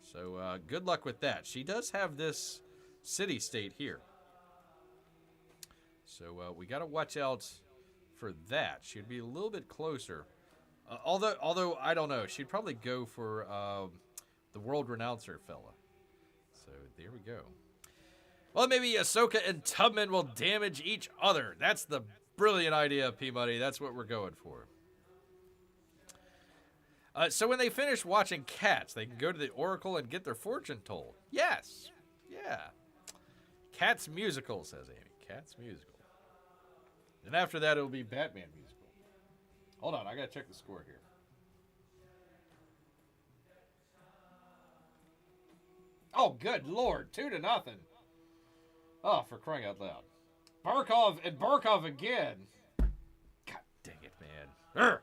So good luck with that. She does have this city-state here. So we got to watch out for that. She'd be a little bit closer. Although I don't know. She'd probably go for the World Renouncer fella. So there we go. Well, maybe Ahsoka and Tubman will damage each other. That's the brilliant idea, P-Money. That's what we're going for. So when they finish watching Cats, they can go to the Oracle and get their fortune told. Yes. Yeah. Cats musical, says Amy. Cats musical. And after that, it'll be Batman musical. Hold on, I gotta check the score here. Oh, good Lord. 2-0. Oh, for crying out loud. Barkov and Barkov again. God dang it, man.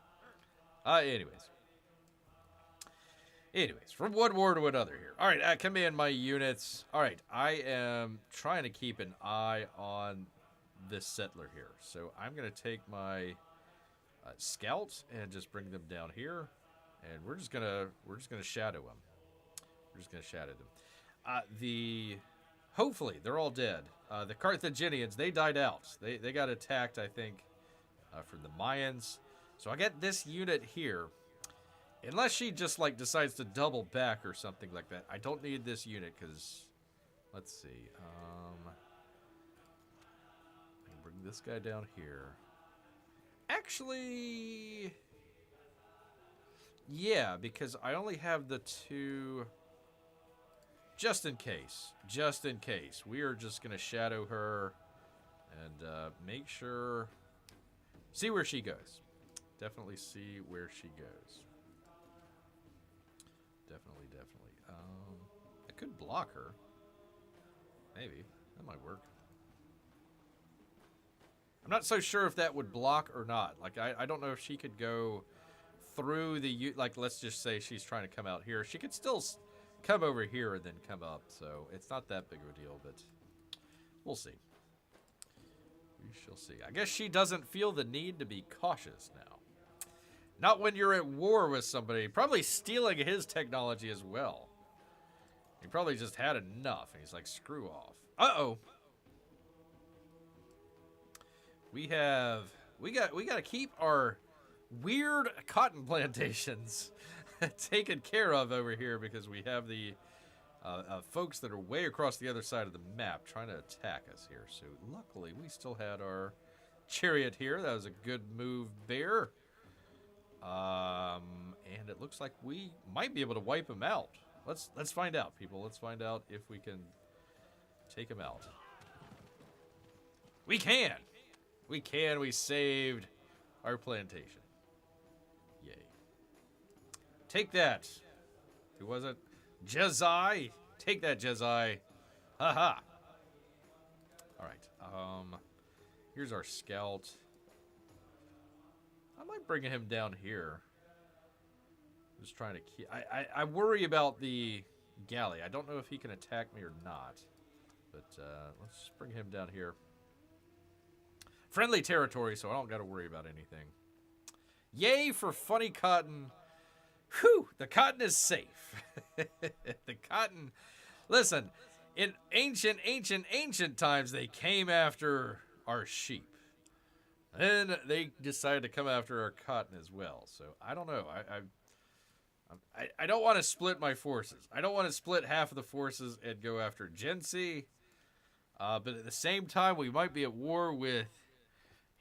Anyways, from one war to another here. All right, command my units. All right, I am trying to keep an eye on this settler here. So I'm going to take my scouts and just bring them down here, and we're just gonna shadow them. We're just gonna shadow them. Hopefully they're all dead. The Carthaginians, they died out. They got attacked, I think, from the Mayans. So I get this unit here. Unless she just like decides to double back or something like that. I don't need this unit because, let's see. I can bring this guy down here. Actually, yeah, because I only have the two. Just in case. Just in case. We are just going to shadow her and make sure. See where she goes. Definitely see where she goes. Definitely. I could block her. Maybe. That might work. I'm not so sure if that would block or not. Like, I don't know if she could go through the... Like, let's just say she's trying to come out here. She could still come over here and then come up. So, it's not that big of a deal, but we'll see. We shall see. I guess she doesn't feel the need to be cautious now. Not when you're at war with somebody. Probably stealing his technology as well. He probably just had enough. And he's like, screw off. Uh-oh. We got to keep our weird cotton plantations taken care of over here because we have the folks that are way across the other side of the map trying to attack us here. So luckily we still had our chariot here. That was a good move, Bear. And it looks like we might be able to wipe him out. Let's find out, people. Let's find out if we can take him out. We can. We can. We saved our plantation. Yay. Take that. Who was it? Jezai. Take that, Jezai. Haha. All right. Here's our scout. I might bring him down here. Just trying to keep... I worry about the galley. I don't know if he can attack me or not. But let's bring him down here. Friendly territory, so I don't got to worry about anything. Yay for funny cotton. Whew, the cotton is safe. The cotton... Listen, in ancient times, they came after our sheep. Then they decided to come after our cotton as well. So, I don't know. I don't want to split my forces. I don't want to split half of the forces and go after Gensi. But at the same time, we might be at war with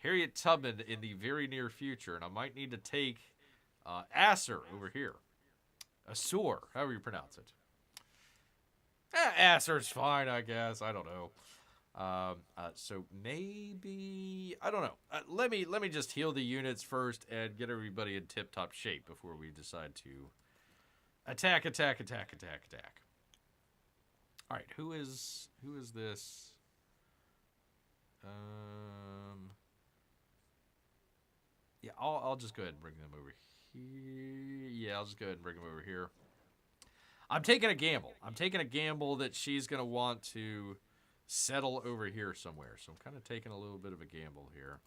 Harriet Tubman in the very near future. And I might need to take Asser over here. Assur, however you pronounce it. Asser's fine, I guess. I don't know. So maybe... I don't know. Let me just heal the units first and get everybody in tip-top shape before we decide to attack. All right, who is this? Yeah, I'll just go ahead and bring them over here. Yeah, I'll just go ahead and bring them over here. I'm taking a gamble. I'm taking a gamble that she's going to want to settle over here somewhere. So I'm kind of taking a little bit of a gamble here.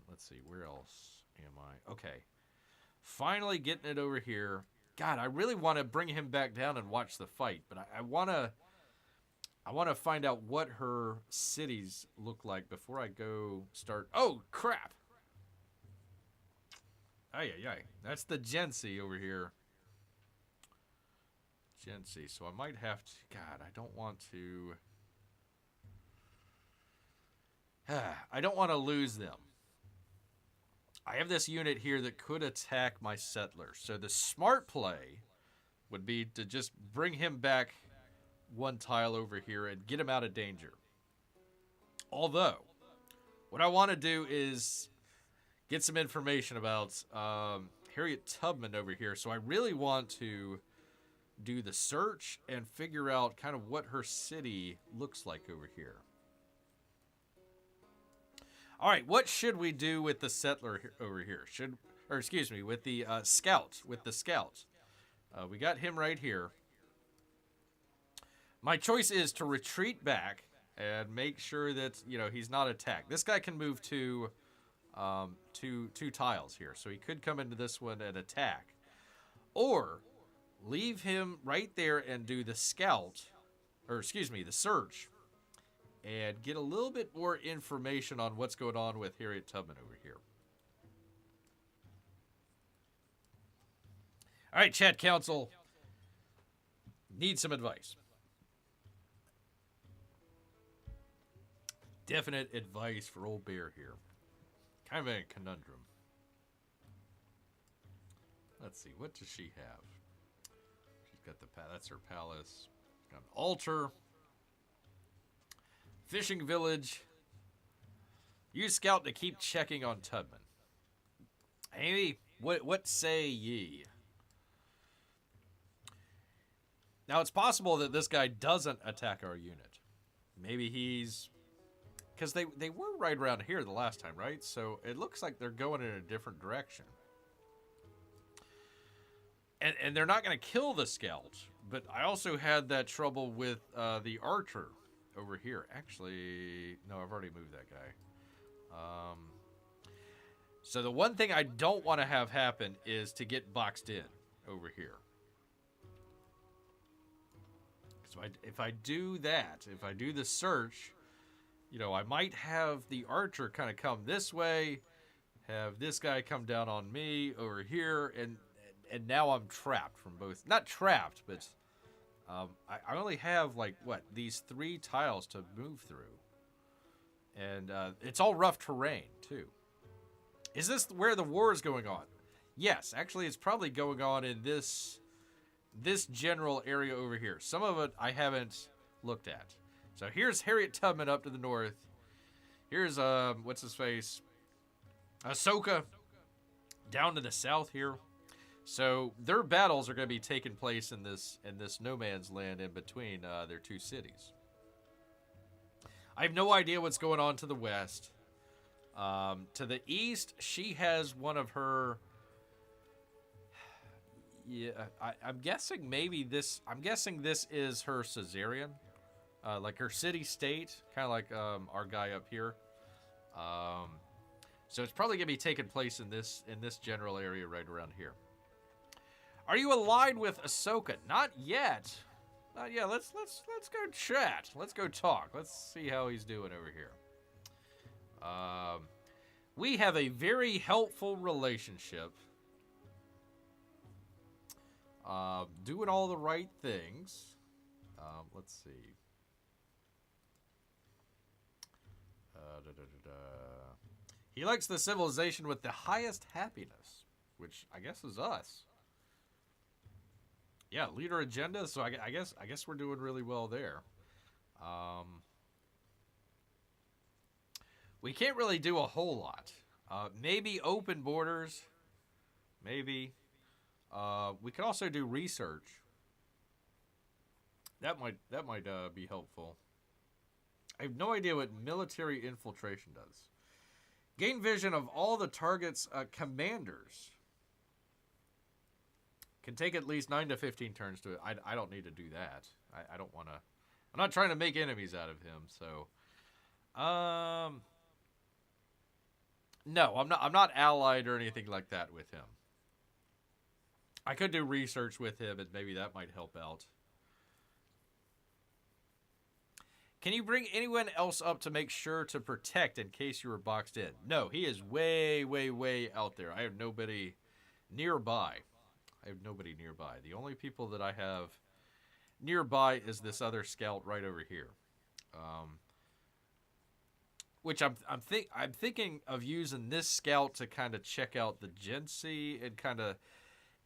Let's see, where else am I? Okay. Finally getting it over here. God, I really want to bring him back down and watch the fight, but I want to find out what her cities look like before I go start. Oh, crap. Ay. That's the Gensi over here. Gensi. So I might have to... God, I don't want to... I don't want to lose them. I have this unit here that could attack my settlers. So the smart play would be to just bring him back one tile over here and get him out of danger. Although, what I want to do is get some information about Harriet Tubman over here. So I really want to do the search and figure out kind of what her city looks like over here. All right, what should we do with the settler over here? With the scout. We got him right here. My choice is to retreat back and make sure that, he's not attacked. This guy can move two tiles here, so he could come into this one and attack. Or leave him right there and do the the search. And get a little bit more information on what's going on with Harriet Tubman over here. All right, chat council. Need some advice. Definite advice for old Bear here. Kind of a conundrum. Let's see, what does she have? She's got that's her palace. Got an altar. Fishing village. Use scout to keep checking on Tubman. Amy, what say ye? Now, it's possible that this guy doesn't attack our unit. Maybe he's... Because they were right around here the last time, right? So it looks like they're going in a different direction. And they're not going to kill the scout. But I also had that trouble with the archer over here. Actually, no, I've already moved that guy. So the one thing I don't want to have happen is to get boxed in over here. So if I do that, if I do the search, I might have the archer kind of come this way, have this guy come down on me over here, and now I'm trapped from both. Not trapped, but I only have, these 3 tiles to move through. And it's all rough terrain, too. Is this where the war is going on? Yes, actually, it's probably going on in this general area over here. Some of it I haven't looked at. So here's Harriet Tubman up to the north. Here's what's his face? Ahsoka down to the south here. So their battles are going to be taking place in this no man's land in between their two cities. I have no idea what's going on to the west. To the east, she has one of her. Yeah, I'm guessing maybe this. I'm guessing this is her Caesarean, like her city-state, kind of like our guy up here. So it's probably gonna be taking place in this general area right around here. Are you allied with Ahsoka? Not yet. Not yet. Let's go chat. Let's go talk. Let's see how he's doing over here. We have a very helpful relationship. Doing all the right things. Let's see. He likes the civilization with the highest happiness, which I guess is us. Yeah, leader agenda. So I guess we're doing really well there. We can't really do a whole lot. Maybe open borders. Maybe. We can also do research. That might be helpful. I have no idea what military infiltration does. Gain vision of all the target's commanders. Can take at least 9 to 15 turns to it. I don't need to do that. I don't want to. I'm not trying to make enemies out of him. So, no, I'm not allied or anything like that with him. I could do research with him, and maybe that might help out. Can you bring anyone else up to make sure to protect in case you were boxed in? No, he is way, way, way out there. I have nobody nearby. The only people that I have nearby is this other scout right over here. Which I'm thinking of using this scout to kind of check out the Gen-C and kind of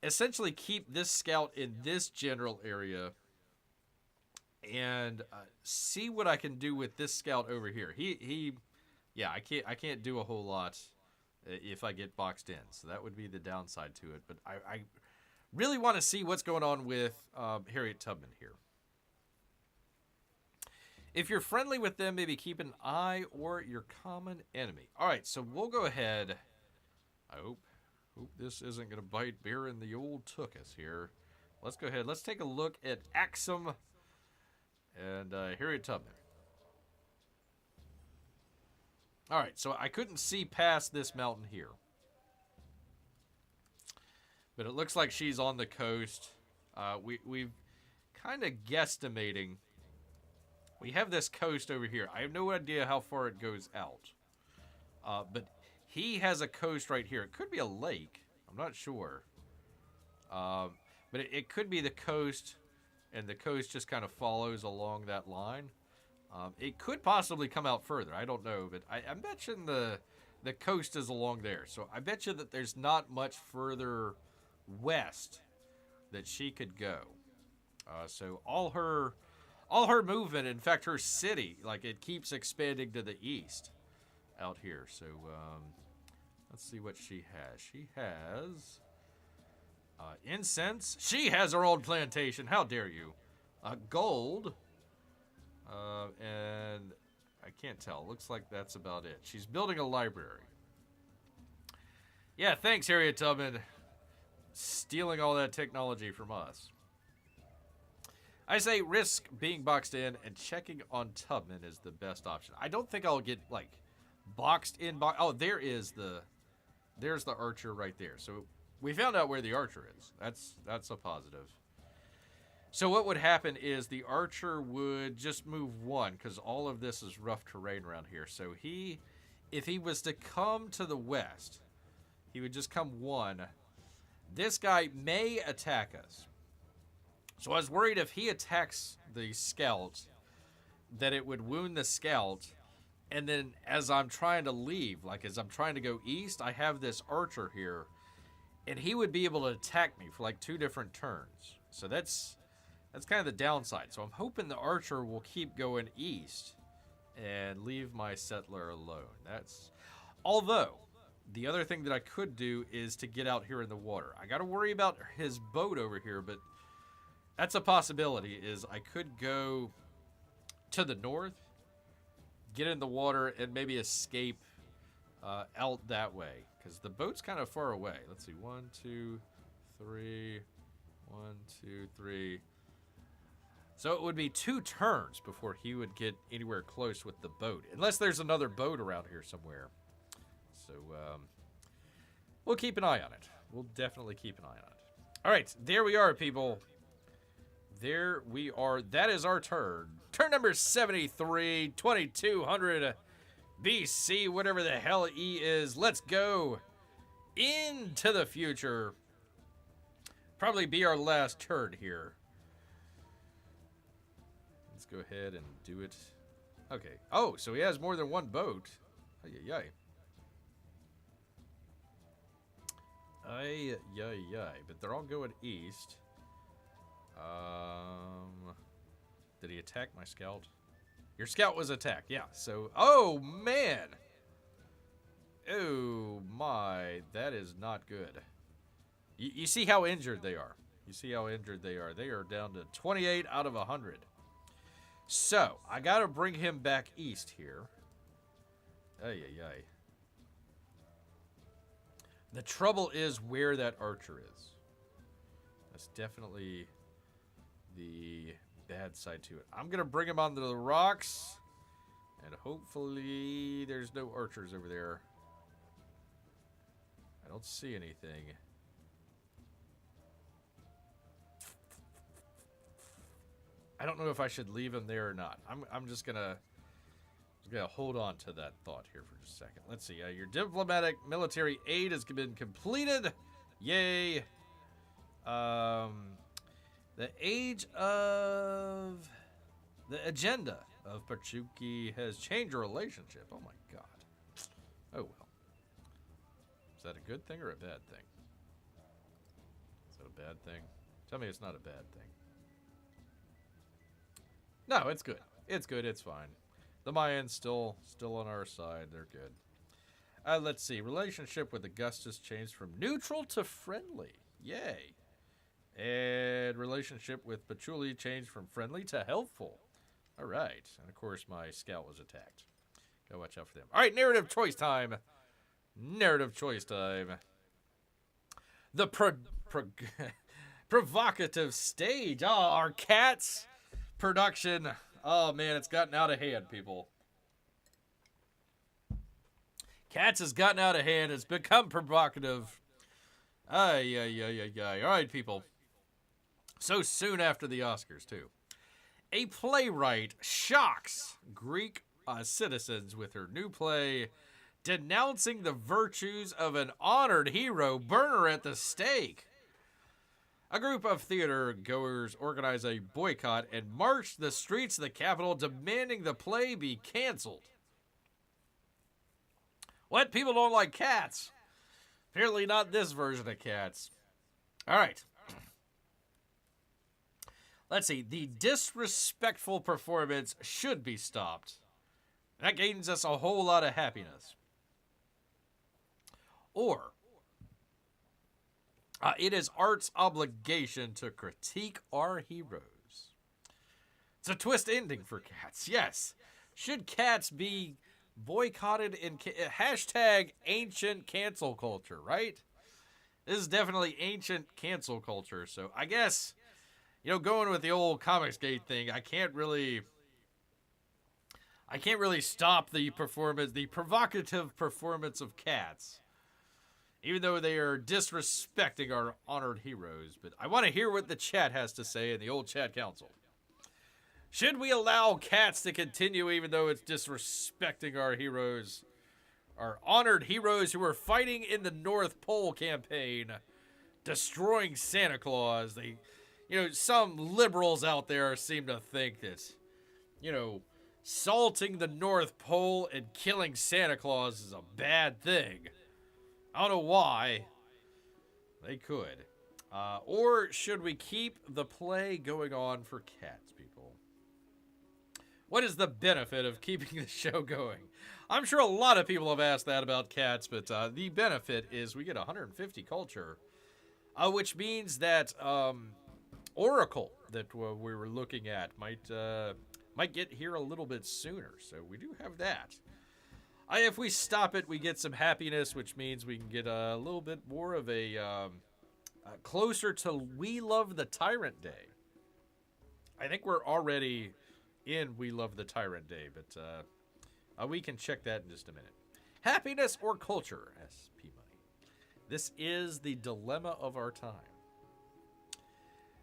essentially keep this scout in this general area and see what I can do with this scout over here. Yeah, I can't do a whole lot if I get boxed in, so that would be the downside to it. But I really want to see what's going on with Harriet Tubman here. If you're friendly with them, maybe keep an eye or your common enemy. All right, so we'll go ahead. I hope this isn't going to bite beer in the old tuchus here. Let's go ahead. Let's take a look at Axum and Harriet Tubman. All right, so I couldn't see past this mountain here. But it looks like she's on the coast. We've kind of guesstimating. We have this coast over here. I have no idea how far it goes out. But he has a coast right here. It could be a lake. I'm not sure. But it could be the coast, and the coast just kind of follows along that line. It could possibly come out further. I don't know, but I'm betting the coast is along there. So I bet you that there's not much further west that she could go. So all her movement, in fact, her city, like it keeps expanding to the east out here. So let's see what she has. She has incense. She has her own plantation. How dare you? Gold. And I can't tell. Looks like that's about it. She's building a library. Yeah, thanks, Harriet Tubman. Stealing all that technology from us. I say risk being boxed in, and checking on Tubman is the best option. I don't think I'll get like boxed in. Oh, there's the archer right there. So we found out where the archer is. That's a positive. So what would happen is the archer would just move one, because all of this is rough terrain around here. So if he was to come to the west, he would just come one. This guy may attack us. So I was worried if he attacks the scout, that it would wound the scout. And then as I'm trying to leave, like as I'm trying to go east, I have this archer here. And he would be able to attack me for like 2 different turns. So that's kind of the downside. So I'm hoping the archer will keep going east and leave my settler alone. That's... Although, the other thing that I could do is to get out here in the water. I got to worry about his boat over here, but that's a possibility, is I could go to the north, get in the water, and maybe escape out that way, because the boat's kind of far away. Let's see, 1, 2, 3, 1, 2, 3. So it would be 2 turns before he would get anywhere close with the boat, unless there's another boat around here somewhere. So we'll keep an eye on it. We'll definitely keep an eye on it. All right, there we are, people. There we are. That is our turn. Turn number 73, 2200 BC, whatever the hell E is. Let's go into the future. Probably be our last turn here. Let's go ahead and do it. Okay. Oh, so he has more than one boat. Ay. But they're all going east. Did he attack my scout? Your scout was attacked, yeah. So, oh, man. Oh, my. That is not good. You see how injured they are. You see how injured they are. They are down to 28 out of 100. So, I got to bring him back east here. Ay. The trouble is where that archer is. That's definitely the bad side to it. I'm going to bring him onto the rocks. And hopefully there's no archers over there. I don't see anything. I don't know if I should leave him there or not. I'm just gonna hold on to that thought here for just a second. Let's see. Your diplomatic military aid has been completed. Yay. The agenda of Pachuki has changed your relationship. Oh my god. Oh well. Is that a good thing or a bad thing? Is that a bad thing? Tell me it's not a bad thing. No, it's good. It's good. It's fine. The Mayans still on our side. They're good. Let's see. Relationship with Augustus changed from neutral to friendly. Yay. And relationship with Patchouli changed from friendly to helpful. All right. And, of course, my scout was attacked. Gotta watch out for them. All right, narrative choice time. Narrative choice time. The provocative stage. Oh, our cats production. Oh, man, it's gotten out of hand, people. Cats has gotten out of hand. It's become provocative. Ay. All right, people. So soon after the Oscars, too. A playwright shocks Greek citizens with her new play denouncing the virtues of an honored hero, burn her at the stake. A group of theater goers organized a boycott and marched the streets of the capital demanding the play be canceled. What? People don't like cats? Apparently not this version of cats. All right. Let's see. The disrespectful performance should be stopped. That gains us a whole lot of happiness. Or, it is art's obligation to critique our heroes. It's a twist ending for cats. Yes. Should cats be boycotted in hashtag ancient cancel culture, right? This is definitely ancient cancel culture. So I guess, going with the old Comicsgate thing, I can't really stop the performance, the provocative performance of cats. Even though they are disrespecting our honored heroes. But I want to hear what the chat has to say in the old chat council. Should we allow cats to continue even though it's disrespecting our heroes? Our honored heroes who are fighting in the North Pole campaign. Destroying Santa Claus. Some liberals out there seem to think that, salting the North Pole and killing Santa Claus is a bad thing. I don't know why. They could. Or should we keep the play going on for cats, people? What is the benefit of keeping the show going? I'm sure a lot of people have asked that about cats, but the benefit is we get 150 culture, which means that Oracle that we were looking at might get here a little bit sooner. So we do have that. If we stop it, we get some happiness, which means we can get a little bit more of a closer to We Love the Tyrant Day. I think we're already in We Love the Tyrant Day, but we can check that in just a minute. Happiness or culture? SP Money. This is the dilemma of our time.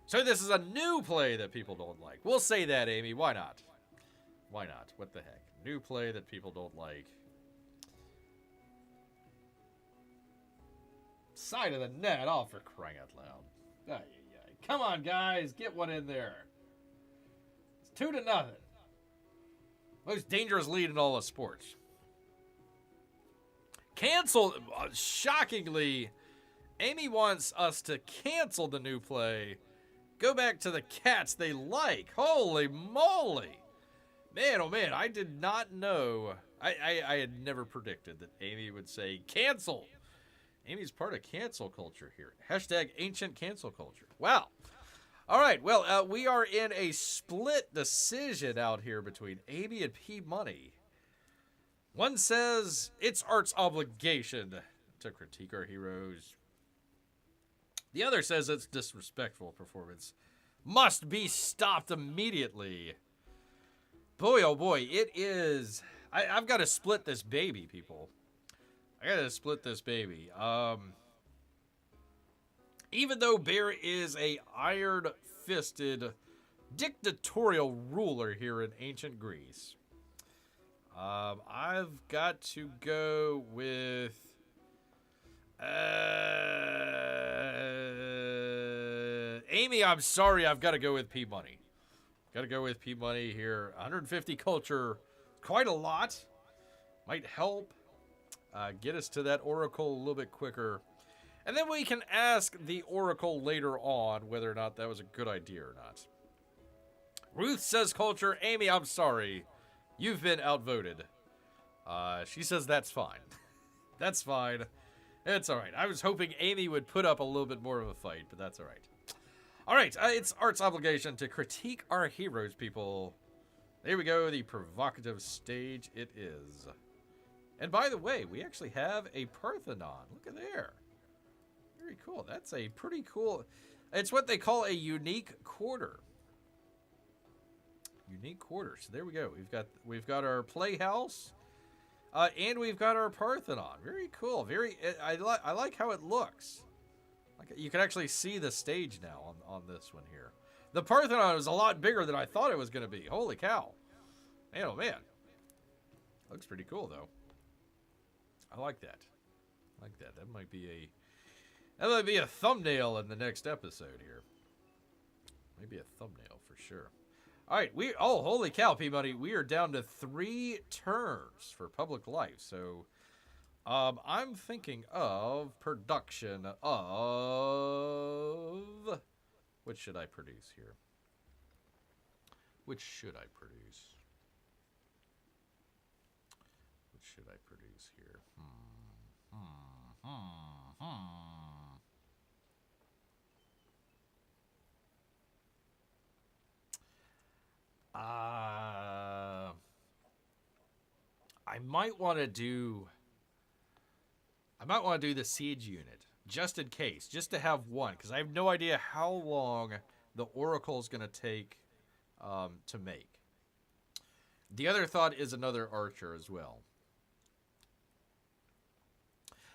So this is a new play that people don't like. We'll say that, Amy. Why not? Why not? What the heck? New play that people don't like. Side of the net. Oh, for crying out loud. Come on, guys. Get one in there. It's 2-0. Most dangerous lead in all of sports. Cancel. Shockingly, Amy wants us to cancel the new play. Go back to the cats they like. Holy moly. Man, oh man, I did not know. I had never predicted that Amy would say cancel. Amy's part of cancel culture here. Hashtag ancient cancel culture. Wow. All right, well, we are in a split decision out here between Amy and P Money. One says it's art's obligation to critique our heroes. The other says it's disrespectful performance. Must be stopped immediately. Boy, oh boy, it is. I've got to split this baby, people. I got to split this baby. Even though Bear is a iron-fisted dictatorial ruler here in ancient Greece, I've got to go with Amy. I'm sorry, I've got to go with P Money. Got to go with P Money here. 150 culture, quite a lot. Might help get us to that oracle a little bit quicker. And then we can ask the oracle later on whether or not that was a good idea or not. Ruth says culture. Amy, I'm sorry. You've been outvoted. She says that's fine. That's fine. It's all right. I was hoping Amy would put up a little bit more of a fight, but that's all right. All right. It's art's obligation to critique our heroes, people. There we go. The provocative stage it is. And by the way, we actually have a Parthenon. Look at there. Very cool. That's a pretty cool. It's what they call a unique quarter. Unique quarter. So there we go. We've got our playhouse, and we've got our Parthenon. Very cool. Very. I like how it looks. Like you can actually see the stage now on this one here. The Parthenon is a lot bigger than I thought it was going to be. Holy cow! Man, oh man. Looks pretty cool though. I like that. I like that. That might be a thumbnail in the next episode here. Maybe a thumbnail for sure. All right, holy cow, P-Money. We are down to 3 turns for public life. So, I'm thinking of production of... What should I produce here? Which should I produce? What should I produce here? I might want to do the siege unit just in case, just to have one, because I have no idea how long the oracle is going to take to make. The other thought is another archer as well.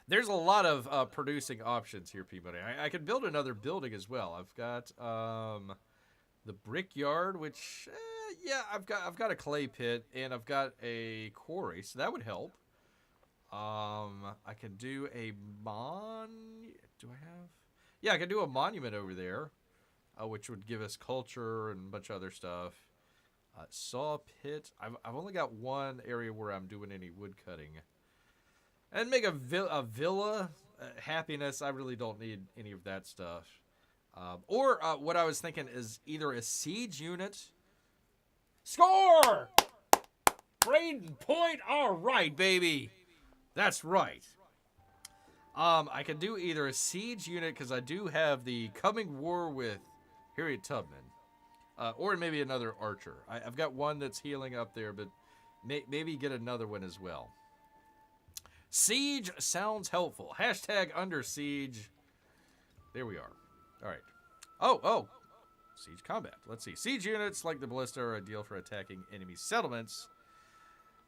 There's a lot of producing options here, Peabody. I can build another building as well. I've got the brickyard, which yeah, I've got a clay pit and I've got a quarry, so that would help. I can do a Do I have? Yeah, I can do a monument over there, which would give us culture and a bunch of other stuff. Saw pit. I've only got one area where I'm doing any wood cutting. And make a villa. Happiness. I really don't need any of that stuff. Or what I was thinking is either a siege unit. Score! Braden point. All right, baby. That's right. I can do either a siege unit, because I do have the coming war with Harriet Tubman, or maybe another archer. I've got one that's healing up there, but maybe get another one as well. Siege sounds helpful. Hashtag under siege. There we are. All right. Oh. Siege combat. Let's see. Siege units like the ballista are ideal for attacking enemy settlements.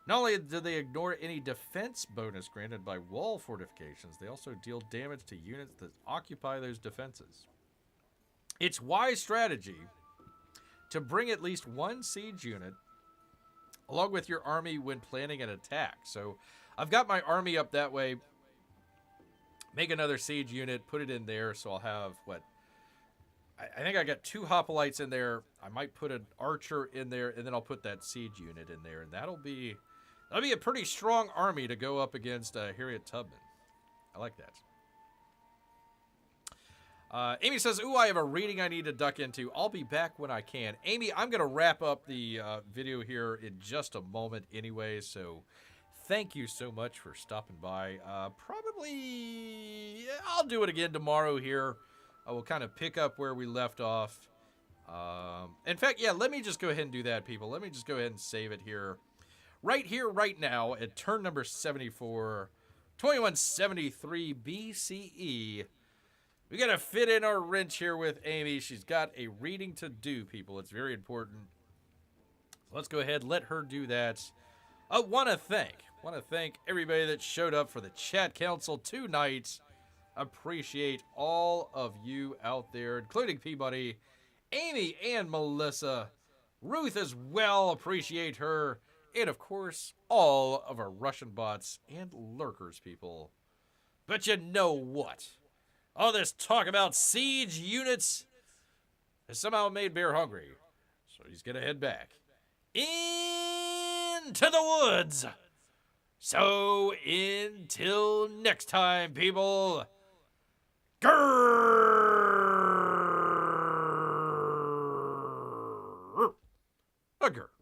Not only do they ignore any defense bonus granted by wall fortifications, they also deal damage to units that occupy those defenses. It's wise strategy to bring at least one siege unit along with your army when planning an attack. So I've got my army up that way. Make another siege unit, put it in there, so I'll have, what? I think I got 2 hoplites in there. I might put an archer in there, and then I'll put that siege unit in there, and that'll be a pretty strong army to go up against Harriet Tubman. I like that. Amy says, ooh, I have a reading I need to duck into. I'll be back when I can. Amy, I'm going to wrap up the video here in just a moment anyway, so thank you so much for stopping by. Probably, I'll do it again tomorrow here. I will kind of pick up where we left off. In fact, yeah, let me just go ahead and do that, people. Let me just go ahead and save it here, right now, at turn number 74, 2173 BCE. We got to fit in our wrench here with Amy. She's got a reading to do, people. It's very important. So let's go ahead and let her do that. I want to thank everybody that showed up for the chat council tonight. Appreciate all of you out there, including Peabody, Amy, and Melissa. Ruth as well, appreciate her. And of course, all of our Russian bots and lurkers, people. But you know what? All this talk about siege units has somehow made Bear hungry. So he's going to head back into the woods. So until next time, people. Grrrrr.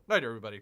Night, everybody.